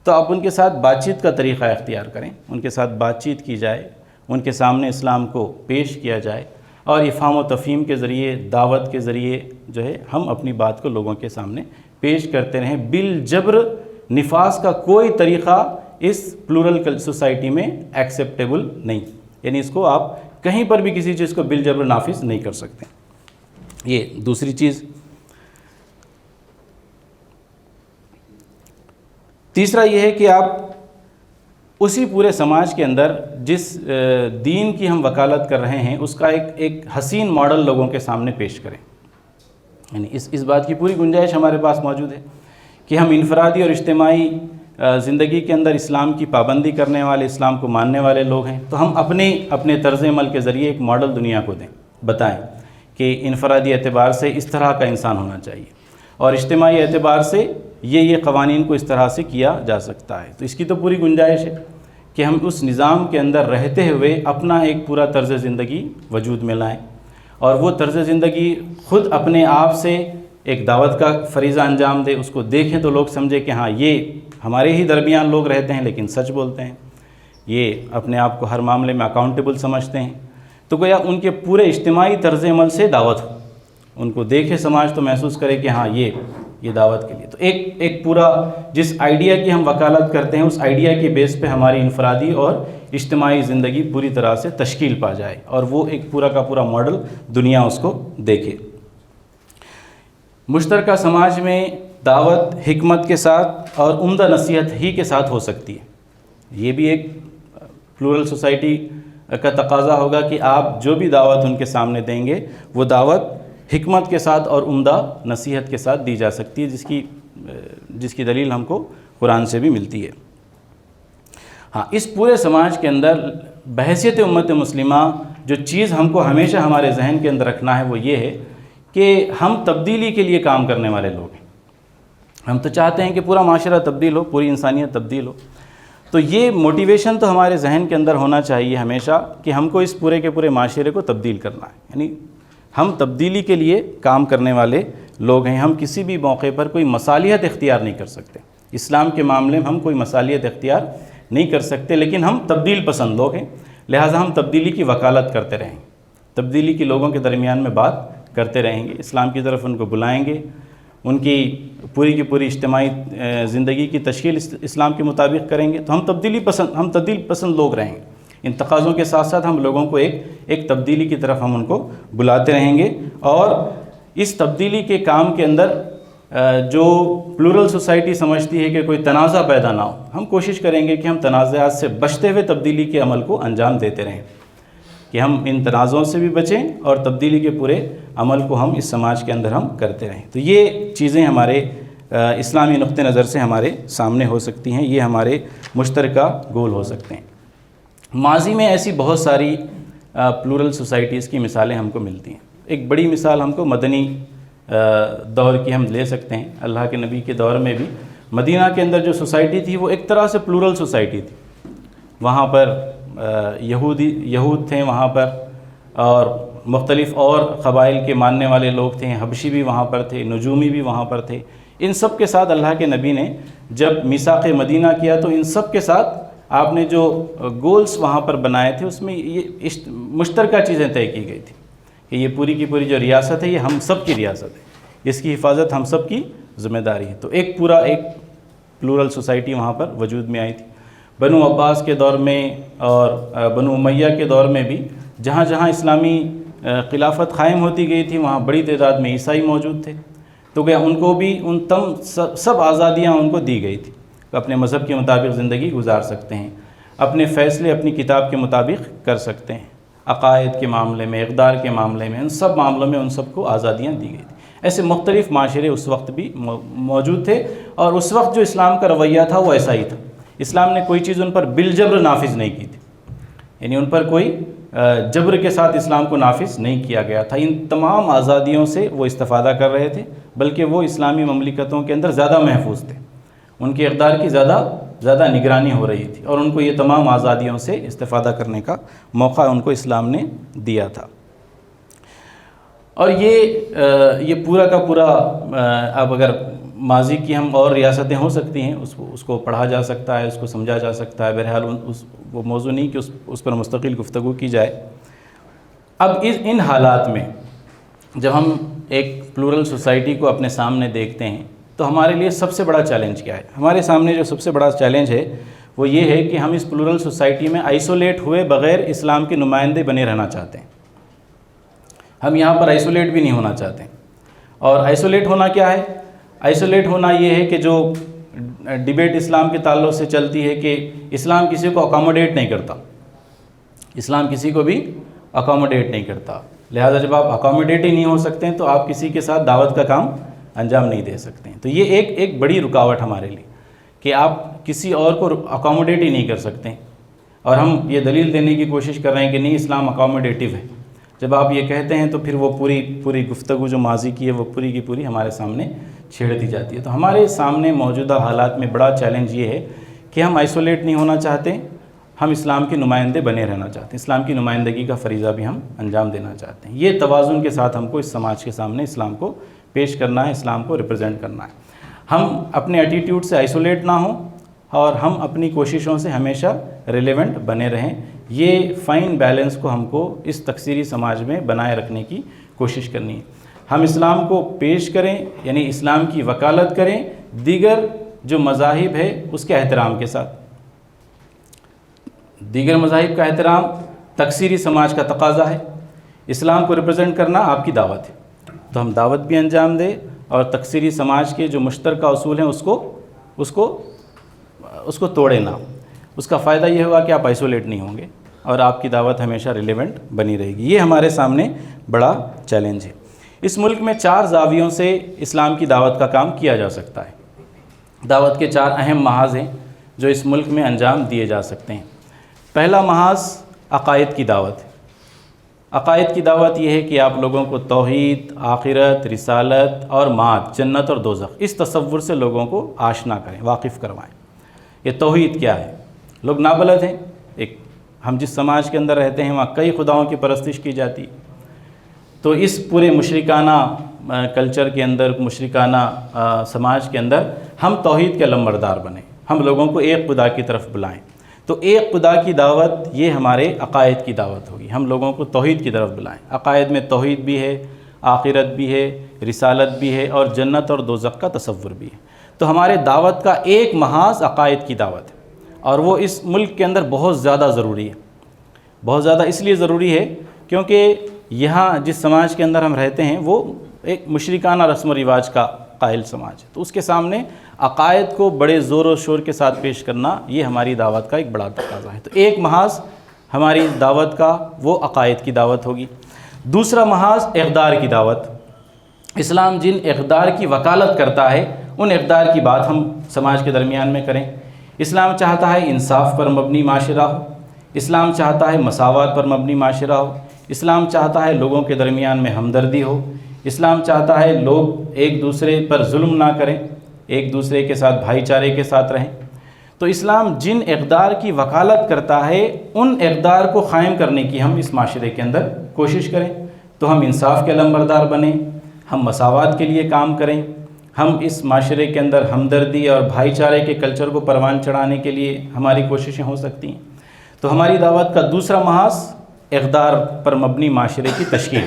تو آپ ان کے ساتھ بات چیت کا طریقہ اختیار کریں، ان کے ساتھ بات چیت کی جائے، ان کے سامنے اسلام کو پیش کیا جائے اور افہام و تفہیم کے ذریعے، دعوت کے ذریعے جو ہے ہم اپنی بات کو لوگوں کے سامنے پیش کرتے رہیں۔ بالجبر نفاذ کا کوئی طریقہ اس پلورل سوسائٹی میں ایکسیپٹیبل نہیں، یعنی اس کو آپ کہیں پر بھی کسی چیز کو بالجبر نافذ نہیں کر سکتے۔ یہ دوسری چیز۔ تیسرا یہ ہے کہ آپ اسی پورے سماج کے اندر جس دین کی ہم وکالت کر رہے ہیں اس کا ایک حسین ماڈل لوگوں کے سامنے پیش کریں، یعنی اس بات کی پوری گنجائش ہمارے پاس موجود ہے کہ ہم انفرادی اور اجتماعی زندگی کے اندر اسلام کی پابندی کرنے والے، اسلام کو ماننے والے لوگ ہیں، تو ہم اپنے طرز عمل کے ذریعے ایک ماڈل دنیا کو بتائیں کہ انفرادی اعتبار سے اس طرح کا انسان ہونا چاہیے اور اجتماعی اعتبار سے یہ قوانین کو اس طرح سے کیا جا سکتا ہے۔ تو اس کی تو پوری گنجائش ہے کہ ہم اس نظام کے اندر رہتے ہوئے اپنا ایک پورا طرز زندگی وجود میں لائیں اور وہ طرز زندگی خود اپنے آپ سے ایک دعوت کا فریضہ انجام دے، اس کو دیکھیں تو لوگ سمجھے کہ ہاں یہ ہمارے ہی درمیان لوگ رہتے ہیں لیکن سچ بولتے ہیں، یہ اپنے آپ کو ہر معاملے میں اکاؤنٹیبل سمجھتے ہیں، تو گویا ان کے پورے اجتماعی طرز عمل سے دعوت ہو، ان کو دیکھے سماج تو محسوس کرے کہ ہاں یہ دعوت کے لیے۔ تو ایک پورا جس آئیڈیا کی ہم وکالت کرتے ہیں اس آئیڈیا کی بیس پہ ہماری انفرادی اور اجتماعی زندگی پوری طرح سے تشکیل پا جائے اور وہ ایک پورا کا پورا ماڈل دنیا اس کو دیکھے۔ مشترکہ سماج میں دعوت حکمت کے ساتھ اور عمدہ نصیحت ہی کے ساتھ ہو سکتی ہے۔ یہ بھی ایک پلورل سوسائٹی کا تقاضا ہوگا کہ آپ جو بھی دعوت ان کے سامنے دیں گے وہ دعوت حکمت کے ساتھ اور عمدہ نصیحت کے ساتھ دی جا سکتی ہے، جس کی دلیل ہم کو قرآن سے بھی ملتی ہے۔ ہاں، اس پورے سماج کے اندر بحیثیت امت مسلمہ جو چیز ہم کو ہمیشہ ہمارے ذہن کے اندر رکھنا ہے وہ یہ ہے کہ ہم تبدیلی کے لیے کام کرنے والے لوگ ہیں۔ ہم تو چاہتے ہیں کہ پورا معاشرہ تبدیل ہو، پوری انسانیت تبدیل ہو، تو یہ موٹیویشن تو ہمارے ذہن کے اندر ہونا چاہیے ہمیشہ کہ ہم کو اس پورے کے پورے معاشرے کو تبدیل کرنا ہے، یعنی ہم تبدیلی کے لیے کام کرنے والے لوگ ہیں۔ ہم کسی بھی موقع پر کوئی مصالحت اختیار نہیں کر سکتے، اسلام کے معاملے میں ہم کوئی مصالحت اختیار نہیں کر سکتے، لیکن ہم تبدیل پسند لوگ ہیں، لہٰذا ہم تبدیلی کی وکالت کرتے رہیں گے، تبدیلی کی لوگوں کے درمیان میں بات کرتے رہیں گے، اسلام کی طرف ان کو بلائیں گے، ان کی پوری کی پوری اجتماعی زندگی کی تشکیل اسلام کے مطابق کریں گے، تو ہم تبدیل پسند لوگ رہیں گے۔ ان تقاضوں کے ساتھ ساتھ ہم لوگوں کو ایک تبدیلی کی طرف ہم ان کو بلاتے رہیں گے، اور اس تبدیلی کے کام کے اندر جو پلورل سوسائٹی سمجھتی ہے کہ کوئی تنازع پیدا نہ ہو، ہم کوشش کریں گے کہ ہم تنازعات سے بچتے ہوئے تبدیلی کے عمل کو انجام دیتے رہیں، کہ ہم ان تنازعوں سے بھی بچیں اور تبدیلی کے پورے عمل کو ہم اس سماج کے اندر ہم کرتے رہیں۔ تو یہ چیزیں ہمارے اسلامی نقطہ نظر سے ہمارے سامنے ہو سکتی ہیں، یہ ہمارے مشترکہ گول ہو سکتے ہیں۔ ماضی میں ایسی بہت ساری پلورل سوسائٹیز کی مثالیں ہم کو ملتی ہیں۔ ایک بڑی مثال ہم کو مدنی دور کی ہم لے سکتے ہیں۔ اللہ کے نبی کے دور میں بھی مدینہ کے اندر جو سوسائٹی تھی وہ ایک طرح سے پلورل سوسائٹی تھی، وہاں پر یہود تھے وہاں پر، اور مختلف اور قبائل کے ماننے والے لوگ تھے، حبشی بھی وہاں پر تھے، نجومی بھی وہاں پر تھے۔ ان سب کے ساتھ اللہ کے نبی نے جب میثاق مدینہ کیا تو ان سب کے ساتھ آپ نے جو گولز وہاں پر بنائے تھے اس میں یہ مشترکہ چیزیں طے کی گئی تھی کہ یہ پوری کی پوری جو ریاست ہے یہ ہم سب کی ریاست ہے، اس کی حفاظت ہم سب کی ذمہ داری ہے۔ تو ایک پلورل سوسائٹی وہاں پر وجود میں آئی تھی. بنو عباس کے دور میں اور بنو امیہ کے دور میں بھی جہاں جہاں اسلامی خلافت قائم ہوتی گئی تھی وہاں بڑی تعداد میں عیسائی موجود تھے. تو گیا ان کو بھی ان سب آزادیاں ان کو دی گئی تھی. اپنے مذہب کے مطابق زندگی گزار سکتے ہیں, اپنے فیصلے اپنی کتاب کے مطابق کر سکتے ہیں. عقائد کے معاملے میں, اقدار کے معاملے میں, ان سب معاملوں میں ان سب کو آزادیاں دی گئی تھیں. ایسے مختلف معاشرے اس وقت بھی موجود تھے, اور اس وقت جو اسلام کا رویہ تھا وہ ایسا ہی تھا. اسلام نے کوئی چیز ان پر بالجبر نافذ نہیں کی تھی, یعنی ان پر کوئی جبر کے ساتھ اسلام کو نافذ نہیں کیا گیا تھا. ان تمام آزادیوں سے وہ استفادہ کر رہے تھے, بلکہ وہ اسلامی مملکتوں کے اندر زیادہ محفوظ تھے. ان کے اقدار کی زیادہ نگرانی ہو رہی تھی, اور ان کو یہ تمام آزادیوں سے استفادہ کرنے کا موقع ان کو اسلام نے دیا تھا. اور یہ پورا کا پورا اب اگر ماضی کی ہم اور ریاستیں ہو سکتی ہیں, اس کو پڑھا جا سکتا ہے, اس کو سمجھا جا سکتا ہے. بہرحال وہ موضوع نہیں کہ اس پر مستقل گفتگو کی جائے. اب ان حالات میں جب ہم ایک پلورل سوسائٹی کو اپنے سامنے دیکھتے ہیں تو ہمارے لیے سب سے بڑا چیلنج کیا ہے؟ ہمارے سامنے جو سب سے بڑا چیلنج ہے وہ یہ ہے کہ ہم اس پلورل سوسائٹی میں آئسولیٹ ہوئے بغیر اسلام کے نمائندے بنے رہنا چاہتے ہیں. ہم یہاں پر آئسولیٹ بھی نہیں ہونا چاہتے. اور آئسولیٹ ہونا کیا ہے؟ آئسولیٹ ہونا یہ ہے کہ جو ڈیبیٹ اسلام کے تعلق سے چلتی ہے کہ اسلام کسی کو اکاموڈیٹ نہیں کرتا, اسلام کسی کو بھی اکاموڈیٹ نہیں کرتا. لہٰذا جب آپ اکاموڈیٹ ہی نہیں ہو سکتے ہیں تو آپ کسی کے ساتھ دعوت کا کام انجام نہیں دے سکتے ہیں. تو یہ ایک بڑی رکاوٹ ہمارے لیے کہ آپ کسی اور کو اکاموڈیٹ ہی نہیں کر سکتے ہیں, اور ہم یہ دلیل دینے کی کوشش کر رہے ہیں کہ نہیں اسلام اکاموڈیٹیو ہے. جب آپ یہ کہتے ہیں تو پھر وہ پوری گفتگو جو ماضی کی ہے وہ پوری کی پوری ہمارے سامنے چھیڑ دی جاتی ہے. تو ہمارے سامنے موجودہ حالات میں بڑا چیلنج یہ ہے کہ ہم آئسولیٹ نہیں ہونا چاہتے, ہم اسلام کے نمائندے بنے رہنا چاہتے ہیں, اسلام کی نمائندگی کا فریضہ بھی ہم انجام دینا چاہتے ہیں. یہ توازن کے ساتھ ہم کو اس سماج کے سامنے اسلام کو پیش کرنا ہے, اسلام کو ریپرزینٹ کرنا ہے. ہم اپنے ایٹیٹیوڈ سے آئسولیٹ نہ ہوں اور ہم اپنی کوششوں سے ہمیشہ ریلیونٹ بنے رہیں. یہ فائن بیلنس کو ہم کو اس تکثیری سماج میں بنائے رکھنے کی کوشش کرنی ہے. ہم اسلام کو پیش کریں, یعنی اسلام کی وکالت کریں دیگر جو مذاہب ہے اس کے احترام کے ساتھ. دیگر مذاہب کا احترام تکثیری سماج کا تقاضا ہے. اسلام کو ریپرزینٹ کرنا آپ کی دعوت ہے, تو ہم دعوت بھی انجام دیں اور تکثیری سماج کے جو مشترکہ اصول ہیں اس کو توڑے نہ. اس کا فائدہ یہ ہوگا کہ آپ آئسولیٹ نہیں ہوں گے اور آپ کی دعوت ہمیشہ ریلیونٹ بنی رہے گی. یہ ہمارے سامنے بڑا چیلنج ہے. اس ملک میں 4 زاویوں سے اسلام کی دعوت کا کام کیا جا سکتا ہے. دعوت کے 4 اہم محاذ ہیں جو اس ملک میں انجام دیے جا سکتے ہیں. پہلا محاذ عقائد کی دعوت ہے. عقائد کی دعوت یہ ہے کہ آپ لوگوں کو توحید, آخرت, رسالت اور معاد, جنت اور دوزخ, اس تصور سے لوگوں کو آشنا کریں, واقف کروائیں. یہ توحید کیا ہے؟ لوگ نابلد ہیں. ہم جس سماج کے اندر رہتے ہیں وہاں کئی خداؤں کی پرستش کی جاتی. تو اس پورے مشرکانہ کلچر کے اندر, مشرکانہ سماج کے اندر ہم توحید کے علمبردار بنیں, ہم لوگوں کو ایک خدا کی طرف بلائیں. تو ایک خدا کی دعوت یہ ہمارے عقائد کی دعوت ہوگی. ہم لوگوں کو توحید کی طرف بلائیں. عقائد میں توحید بھی ہے, آخرت بھی ہے, رسالت بھی ہے اور جنت اور دوزخ کا تصور بھی ہے. تو ہمارے دعوت کا ایک محاذ عقائد کی دعوت ہے, اور وہ اس ملک کے اندر بہت زیادہ ضروری ہے. بہت زیادہ اس لیے ضروری ہے کیونکہ یہاں جس سماج کے اندر ہم رہتے ہیں وہ ایک مشرکانہ رسم و رواج کا قائل سماج ہے. تو اس کے سامنے عقائد کو بڑے زور و شور کے ساتھ پیش کرنا یہ ہماری دعوت کا ایک بڑا تقاضا ہے. تو ایک محاذ ہماری دعوت کا وہ عقائد کی دعوت ہوگی. دوسرا محاذ اقدار کی دعوت. اسلام جن اقدار کی وکالت کرتا ہے ان اقدار کی بات ہم سماج کے درمیان میں کریں. اسلام چاہتا ہے انصاف پر مبنی معاشرہ ہو, اسلام چاہتا ہے مساوات پر مبنی معاشرہ ہو, اسلام چاہتا ہے لوگوں کے درمیان میں ہمدردی ہو, اسلام چاہتا ہے لوگ ایک دوسرے پر ظلم نہ کریں, ایک دوسرے کے ساتھ بھائی چارے کے ساتھ رہیں. تو اسلام جن اقدار کی وکالت کرتا ہے ان اقدار کو قائم کرنے کی ہم اس معاشرے کے اندر کوشش کریں. تو ہم انصاف کے علمبردار بنیں, ہم مساوات کے لیے کام کریں, ہم اس معاشرے کے اندر ہمدردی اور بھائی چارے کے کلچر کو پروان چڑھانے کے لیے ہماری کوششیں ہو سکتی ہیں. تو ہماری دعوت کا دوسرا محاذ اقدار پر مبنی معاشرے کی تشکیل,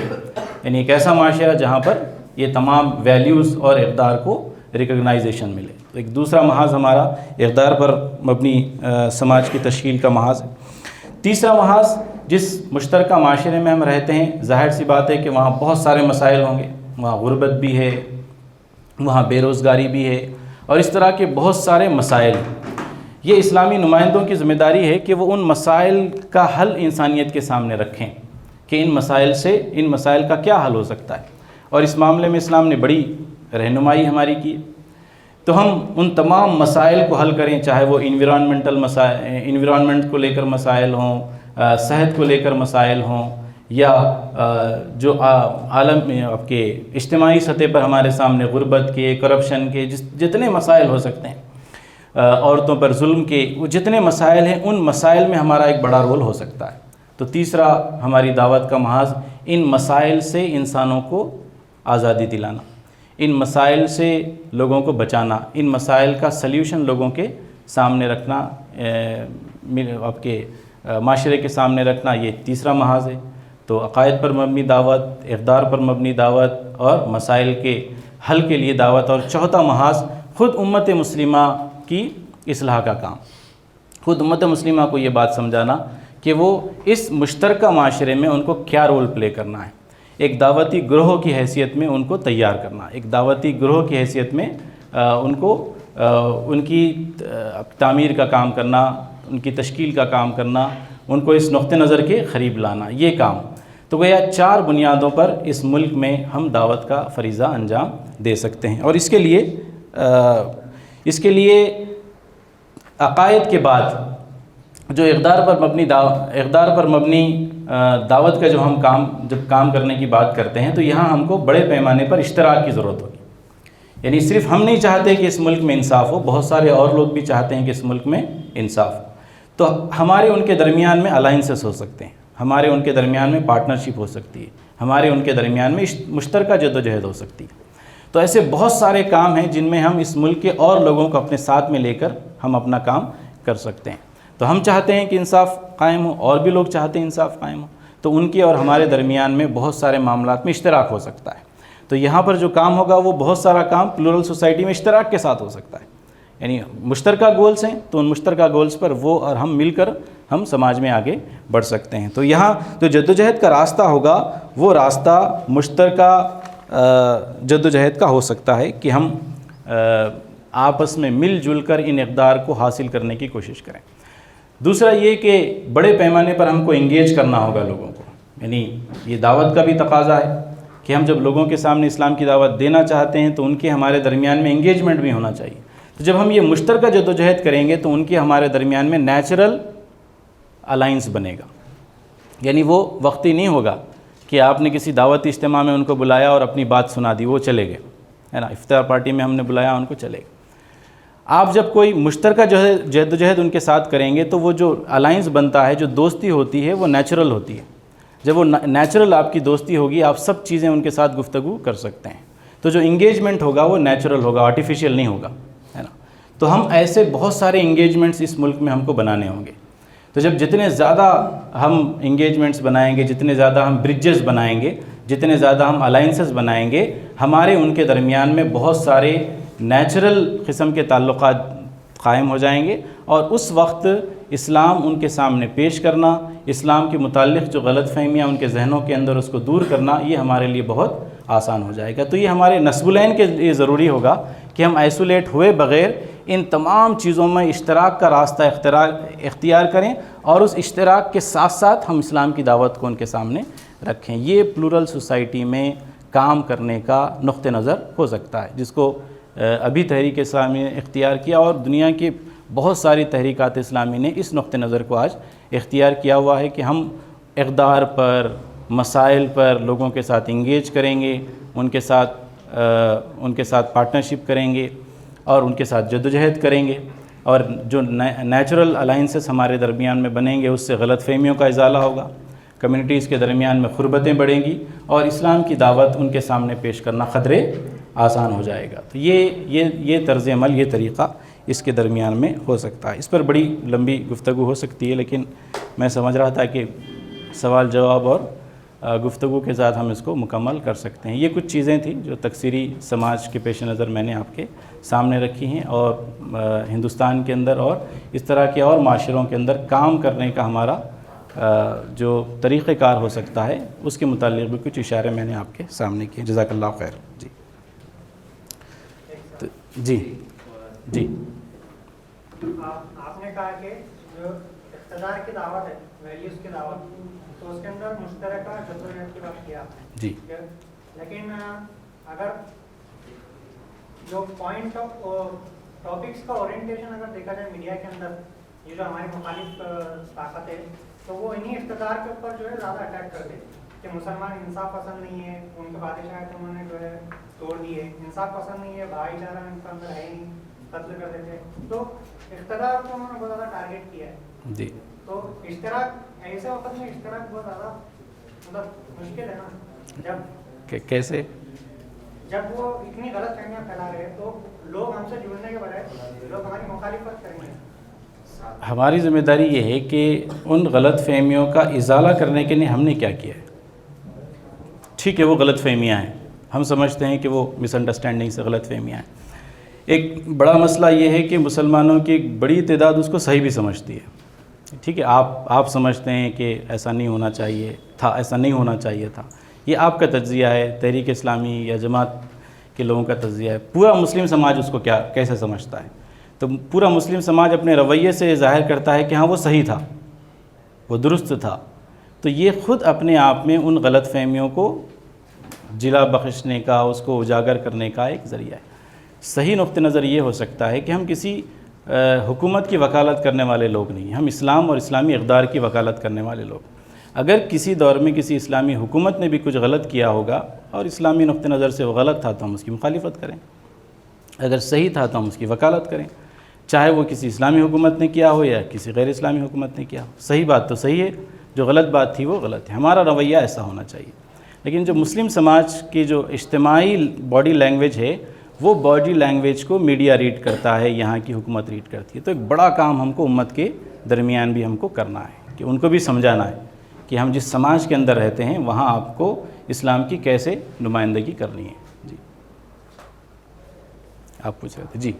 یعنی ایک ایسا معاشرہ جہاں پر یہ تمام ویلیوز اور اقدار کو ریکگنائزیشن ملے. تو ایک دوسرا محاذ ہمارا اقدار پر مبنی سماج کی تشکیل کا محاذ ہے. تیسرا محاذ جس مشترکہ معاشرے میں ہم رہتے ہیں، ظاہر سی بات ہے کہ وہاں بہت سارے مسائل ہوں گے، وہاں غربت بھی ہے، وہاں بے روزگاری بھی ہے، اور اس طرح کے بہت سارے مسائل. یہ اسلامی نمائندوں کی ذمہ داری ہے کہ وہ ان مسائل کا حل انسانیت کے سامنے رکھیں کہ ان مسائل کا کیا حل ہو سکتا ہے. اور اس معاملے میں اسلام نے بڑی رہنمائی ہماری کی. تو ہم ان تمام مسائل کو حل کریں، چاہے وہ انویرانمنٹ کو لے کر مسائل ہوں، صحت کو لے کر مسائل ہوں، یا جو عالم آپ کے اجتماعی سطح پر ہمارے سامنے غربت کے، کرپشن کے جتنے مسائل ہو سکتے ہیں، عورتوں پر ظلم کے وہ جتنے مسائل ہیں، ان مسائل میں ہمارا ایک بڑا رول ہو سکتا ہے. تو تیسرا ہماری دعوت کا محاذ ان مسائل سے انسانوں کو آزادی دلانا، ان مسائل سے لوگوں کو بچانا، ان مسائل کا سلیوشن لوگوں کے سامنے رکھنا، آپ کے معاشرے کے سامنے رکھنا، یہ تیسرا محاذ ہے. تو عقائد پر مبنی دعوت، اقدار پر مبنی دعوت، اور مسائل کے حل کے لیے دعوت. اور چوتھا محاذ خود امت مسلمہ کی اصلاح کا کام. خود امت مسلمہ کو یہ بات سمجھانا کہ وہ اس مشترکہ معاشرے میں ان کو کیا رول پلے کرنا ہے. ایک دعوتی گروہ کی حیثیت میں ان کو تیار کرنا، ایک دعوتی گروہ کی حیثیت میں ان کو ان کی تعمیر کا کام کرنا، ان کی تشکیل کا کام کرنا، ان کو اس نقطہ نظر کے قریب لانا، یہ کام. تو گویا 4 بنیادوں پر اس ملک میں ہم دعوت کا فریضہ انجام دے سکتے ہیں. اور اس کے لیے عقائد کے بعد جو اقدار پر مبنی دعوت کا جو ہم کام کرنے کی بات کرتے ہیں، تو یہاں ہم کو بڑے پیمانے پر اشتراک کی ضرورت ہوگی. یعنی صرف ہم نہیں چاہتے کہ اس ملک میں انصاف ہو، بہت سارے اور لوگ بھی چاہتے ہیں کہ اس ملک میں انصاف ہو. تو ہمارے ان کے درمیان میں الائنسز ہو سکتے ہیں، ہمارے ان کے درمیان میں پارٹنرشپ ہو سکتی ہے، ہمارے ان کے درمیان میں مشترکہ جدوجہد ہو سکتی ہے. تو ایسے بہت سارے کام ہیں جن میں ہم اس ملک کے اور لوگوں کو اپنے ساتھ میں لے کر ہم اپنا کام کر سکتے ہیں. تو ہم چاہتے ہیں کہ انصاف قائم ہو، اور بھی لوگ چاہتے ہیں انصاف قائم ہو. تو ان کے اور ہمارے درمیان میں بہت سارے معاملات میں اشتراک ہو سکتا ہے. تو یہاں پر جو کام ہوگا وہ بہت سارا کام پلورل سوسائٹی میں اشتراک کے ساتھ ہو سکتا ہے. یعنی مشترکہ گولز ہیں، تو ان مشترکہ گولز پر وہ اور ہم مل کر ہم سماج میں آگے بڑھ سکتے ہیں. تو یہاں جو جدوجہد کا راستہ ہوگا وہ راستہ مشترکہ جدوجہد کا ہو سکتا ہے کہ ہم آپس میں مل جل کر ان اقدار کو حاصل کرنے کی کوشش کریں. دوسرا یہ کہ بڑے پیمانے پر ہم کو انگیج کرنا ہوگا لوگوں کو. یعنی یہ دعوت کا بھی تقاضا ہے کہ ہم جب لوگوں کے سامنے اسلام کی دعوت دینا چاہتے ہیں تو ان کے ہمارے درمیان میں انگیجمنٹ بھی ہونا چاہیے. تو جب ہم یہ مشترکہ جدوجہد کریں گے تو ان کے ہمارے درمیان میں نیچرل الائنس بنے گا. یعنی وہ وقتی نہیں ہوگا کہ آپ نے کسی دعوتی اجتماع میں ان کو بلایا اور اپنی بات سنا دی، وہ چلے گئے، ہے نا. افطار پارٹی میں ہم نے بلایا، ان کو چلے گئے. آپ جب کوئی مشترکہ جدوجہد ان کے ساتھ کریں گے تو وہ جو الائنس بنتا ہے، جو دوستی ہوتی ہے، وہ نیچرل ہوتی ہے. جب وہ نیچرل آپ کی دوستی ہوگی، آپ سب چیزیں ان کے ساتھ گفتگو کر سکتے ہیں. تو جو انگیجمنٹ ہوگا وہ نیچرل ہوگا، آرٹیفیشیل نہیں ہوگا، ہے نا. تو ہم ایسے بہت سارے انگیجمنٹس اس ملک میں ہم کو بنانے ہوں گے. تو جب جتنے زیادہ ہم انگیجمنٹس بنائیں گے، جتنے زیادہ ہم برجز بنائیں گے، جتنے زیادہ ہم الائنسز بنائیں گے، ہمارے ان کے درمیان میں بہت سارے نیچرل قسم کے تعلقات قائم ہو جائیں گے. اور اس وقت اسلام ان کے سامنے پیش کرنا، اسلام کے متعلق جو غلط فہمیاں ان کے ذہنوں کے اندر اس کو دور کرنا، یہ ہمارے لیے بہت آسان ہو جائے گا. تو یہ ہمارے نصب العین کے لیے ضروری ہوگا کہ ہم آئسولیٹ ہوئے بغیر ان تمام چیزوں میں اشتراک کا راستہ اختیار کریں، اور اس اشتراک کے ساتھ ساتھ ہم اسلام کی دعوت کو ان کے سامنے رکھیں. یہ پلورل سوسائٹی میں کام کرنے کا نقطہ نظر ہو سکتا ہے، جس کو ابھی تحریک اسلامی نے اختیار کیا، اور دنیا کی بہت ساری تحریکات اسلامی نے اس نقطہ نظر کو آج اختیار کیا ہوا ہے کہ ہم اقدار پر، مسائل پر لوگوں کے ساتھ انگیج کریں گے، ان کے ساتھ پارٹنرشپ کریں گے، اور ان کے ساتھ جدوجہد کریں گے. اور جو نیچرل الائنسز ہمارے درمیان میں بنیں گے، اس سے غلط فہمیوں کا ازالہ ہوگا، کمیونٹیز کے درمیان میں قربتیں بڑھیں گی، اور اسلام کی دعوت ان کے سامنے پیش کرنا قدرے آسان ہو جائے گا. تو یہ طرز عمل، یہ طریقہ اس کے درمیان میں ہو سکتا ہے. اس پر بڑی لمبی گفتگو ہو سکتی ہے، لیکن میں سمجھ رہا تھا کہ سوال جواب اور گفتگو کے ساتھ ہم اس کو مکمل کر سکتے ہیں. یہ کچھ چیزیں تھیں جو تکثیری سماج کے پیش نظر میں نے آپ کے سامنے رکھی ہیں, اور ہندوستان کے اندر اور اس طرح کے اور معاشروں کے اندر کام کرنے کا ہمارا جو طریقہ کار ہو سکتا ہے اس کے متعلق بھی کچھ اشارے میں نے آپ کے سامنے کیے. جزاک اللہ خیر. جی جی جی آپ نے کہا کہ جو اقتدار کی دعوت ہے, ویلیوز کی دعوت, تو اس کے اندر مشترکہ جدوجہد کی بات کیا جی. لیکن اگر جو پوائنٹ آف ٹاپکس کا اورینٹیشن اگر دیکھا جائے میڈیا کے اندر, یہ جو ہماری مخالف طاقت ہے تو وہ انہی اقتدار کے اوپر جو ہے زیادہ اٹیک کرتے کہ مسلمان انصاف پسند نہیں ہے, ان کے بادشاہ تو انہوں نے جو ہے توڑ دیے, انصاف پسند نہیں ہے, بھائی چارہ ان کے اندر ہے نہیں, قتل کر دیتے, تو اقتدار کو انہوں نے بہت زیادہ ٹارگیٹ کیا ہے جی. تو اشتراک ایسے وقت میں اشتراک بہت زیادہ مطلب مشکل ہے نا, جب کیسے جب وہ اتنی غلط فہمیاں پھیلا رہے ہیں تو لوگ ہم سے جڑنے کے بجائے لوگ ہماری مخالفت کریں گے. ہماری ذمہ داری یہ ہے کہ ان غلط فہمیوں کا ازالہ کرنے کے لیے ہم نے کیا کیا ہے. ٹھیک ہے, وہ غلط فہمیاں ہیں, ہم سمجھتے ہیں کہ وہ مس انڈرسٹینڈنگ سے غلط فہمیاں ہیں. ایک بڑا مسئلہ یہ ہے کہ مسلمانوں کی ایک بڑی تعداد اس کو صحیح بھی سمجھتی ہے. ٹھیک ہے, آپ سمجھتے ہیں کہ ایسا نہیں ہونا چاہیے تھا, ایسا نہیں ہونا چاہیے تھا, یہ آپ کا تجزیہ ہے, تحریک اسلامی یا جماعت کے لوگوں کا تجزیہ ہے. پورا مسلم سماج اس کو کیسے سمجھتا ہے؟ تو پورا مسلم سماج اپنے رویے سے ظاہر کرتا ہے کہ ہاں وہ صحیح تھا, وہ درست تھا. تو یہ خود اپنے آپ میں ان غلط فہمیوں کو جلا بخشنے کا, اس کو اجاگر کرنے کا ایک ذریعہ ہے. صحیح نقطہ نظر یہ ہو سکتا ہے کہ ہم کسی حکومت کی وکالت کرنے والے لوگ نہیں ہیں, ہم اسلام اور اسلامی اقدار کی وکالت کرنے والے لوگ. اگر کسی دور میں کسی اسلامی حکومت نے بھی کچھ غلط کیا ہوگا اور اسلامی نقطہ نظر سے وہ غلط تھا تو ہم اس کی مخالفت کریں, اگر صحیح تھا تو ہم اس کی وکالت کریں, چاہے وہ کسی اسلامی حکومت نے کیا ہو یا کسی غیر اسلامی حکومت نے کیا ہو. صحیح بات تو صحیح ہے, جو غلط بات تھی وہ غلط ہے. ہمارا رویہ ایسا ہونا چاہیے. لیکن جو مسلم سماج کی جو اجتماعی باڈی لینگویج ہے, وہ باڈی لینگویج کو میڈیا ریڈ کرتا ہے, یہاں کی حکومت ریڈ کرتی ہے. تو ایک بڑا کام ہم کو امت کے درمیان بھی ہم کو کرنا ہے کہ ان کو بھی سمجھانا ہے کہ ہم جس سماج کے اندر رہتے ہیں وہاں آپ کو اسلام کی کیسے نمائندگی کرنی ہے. جی آپ پوچھ رہے تھے. جی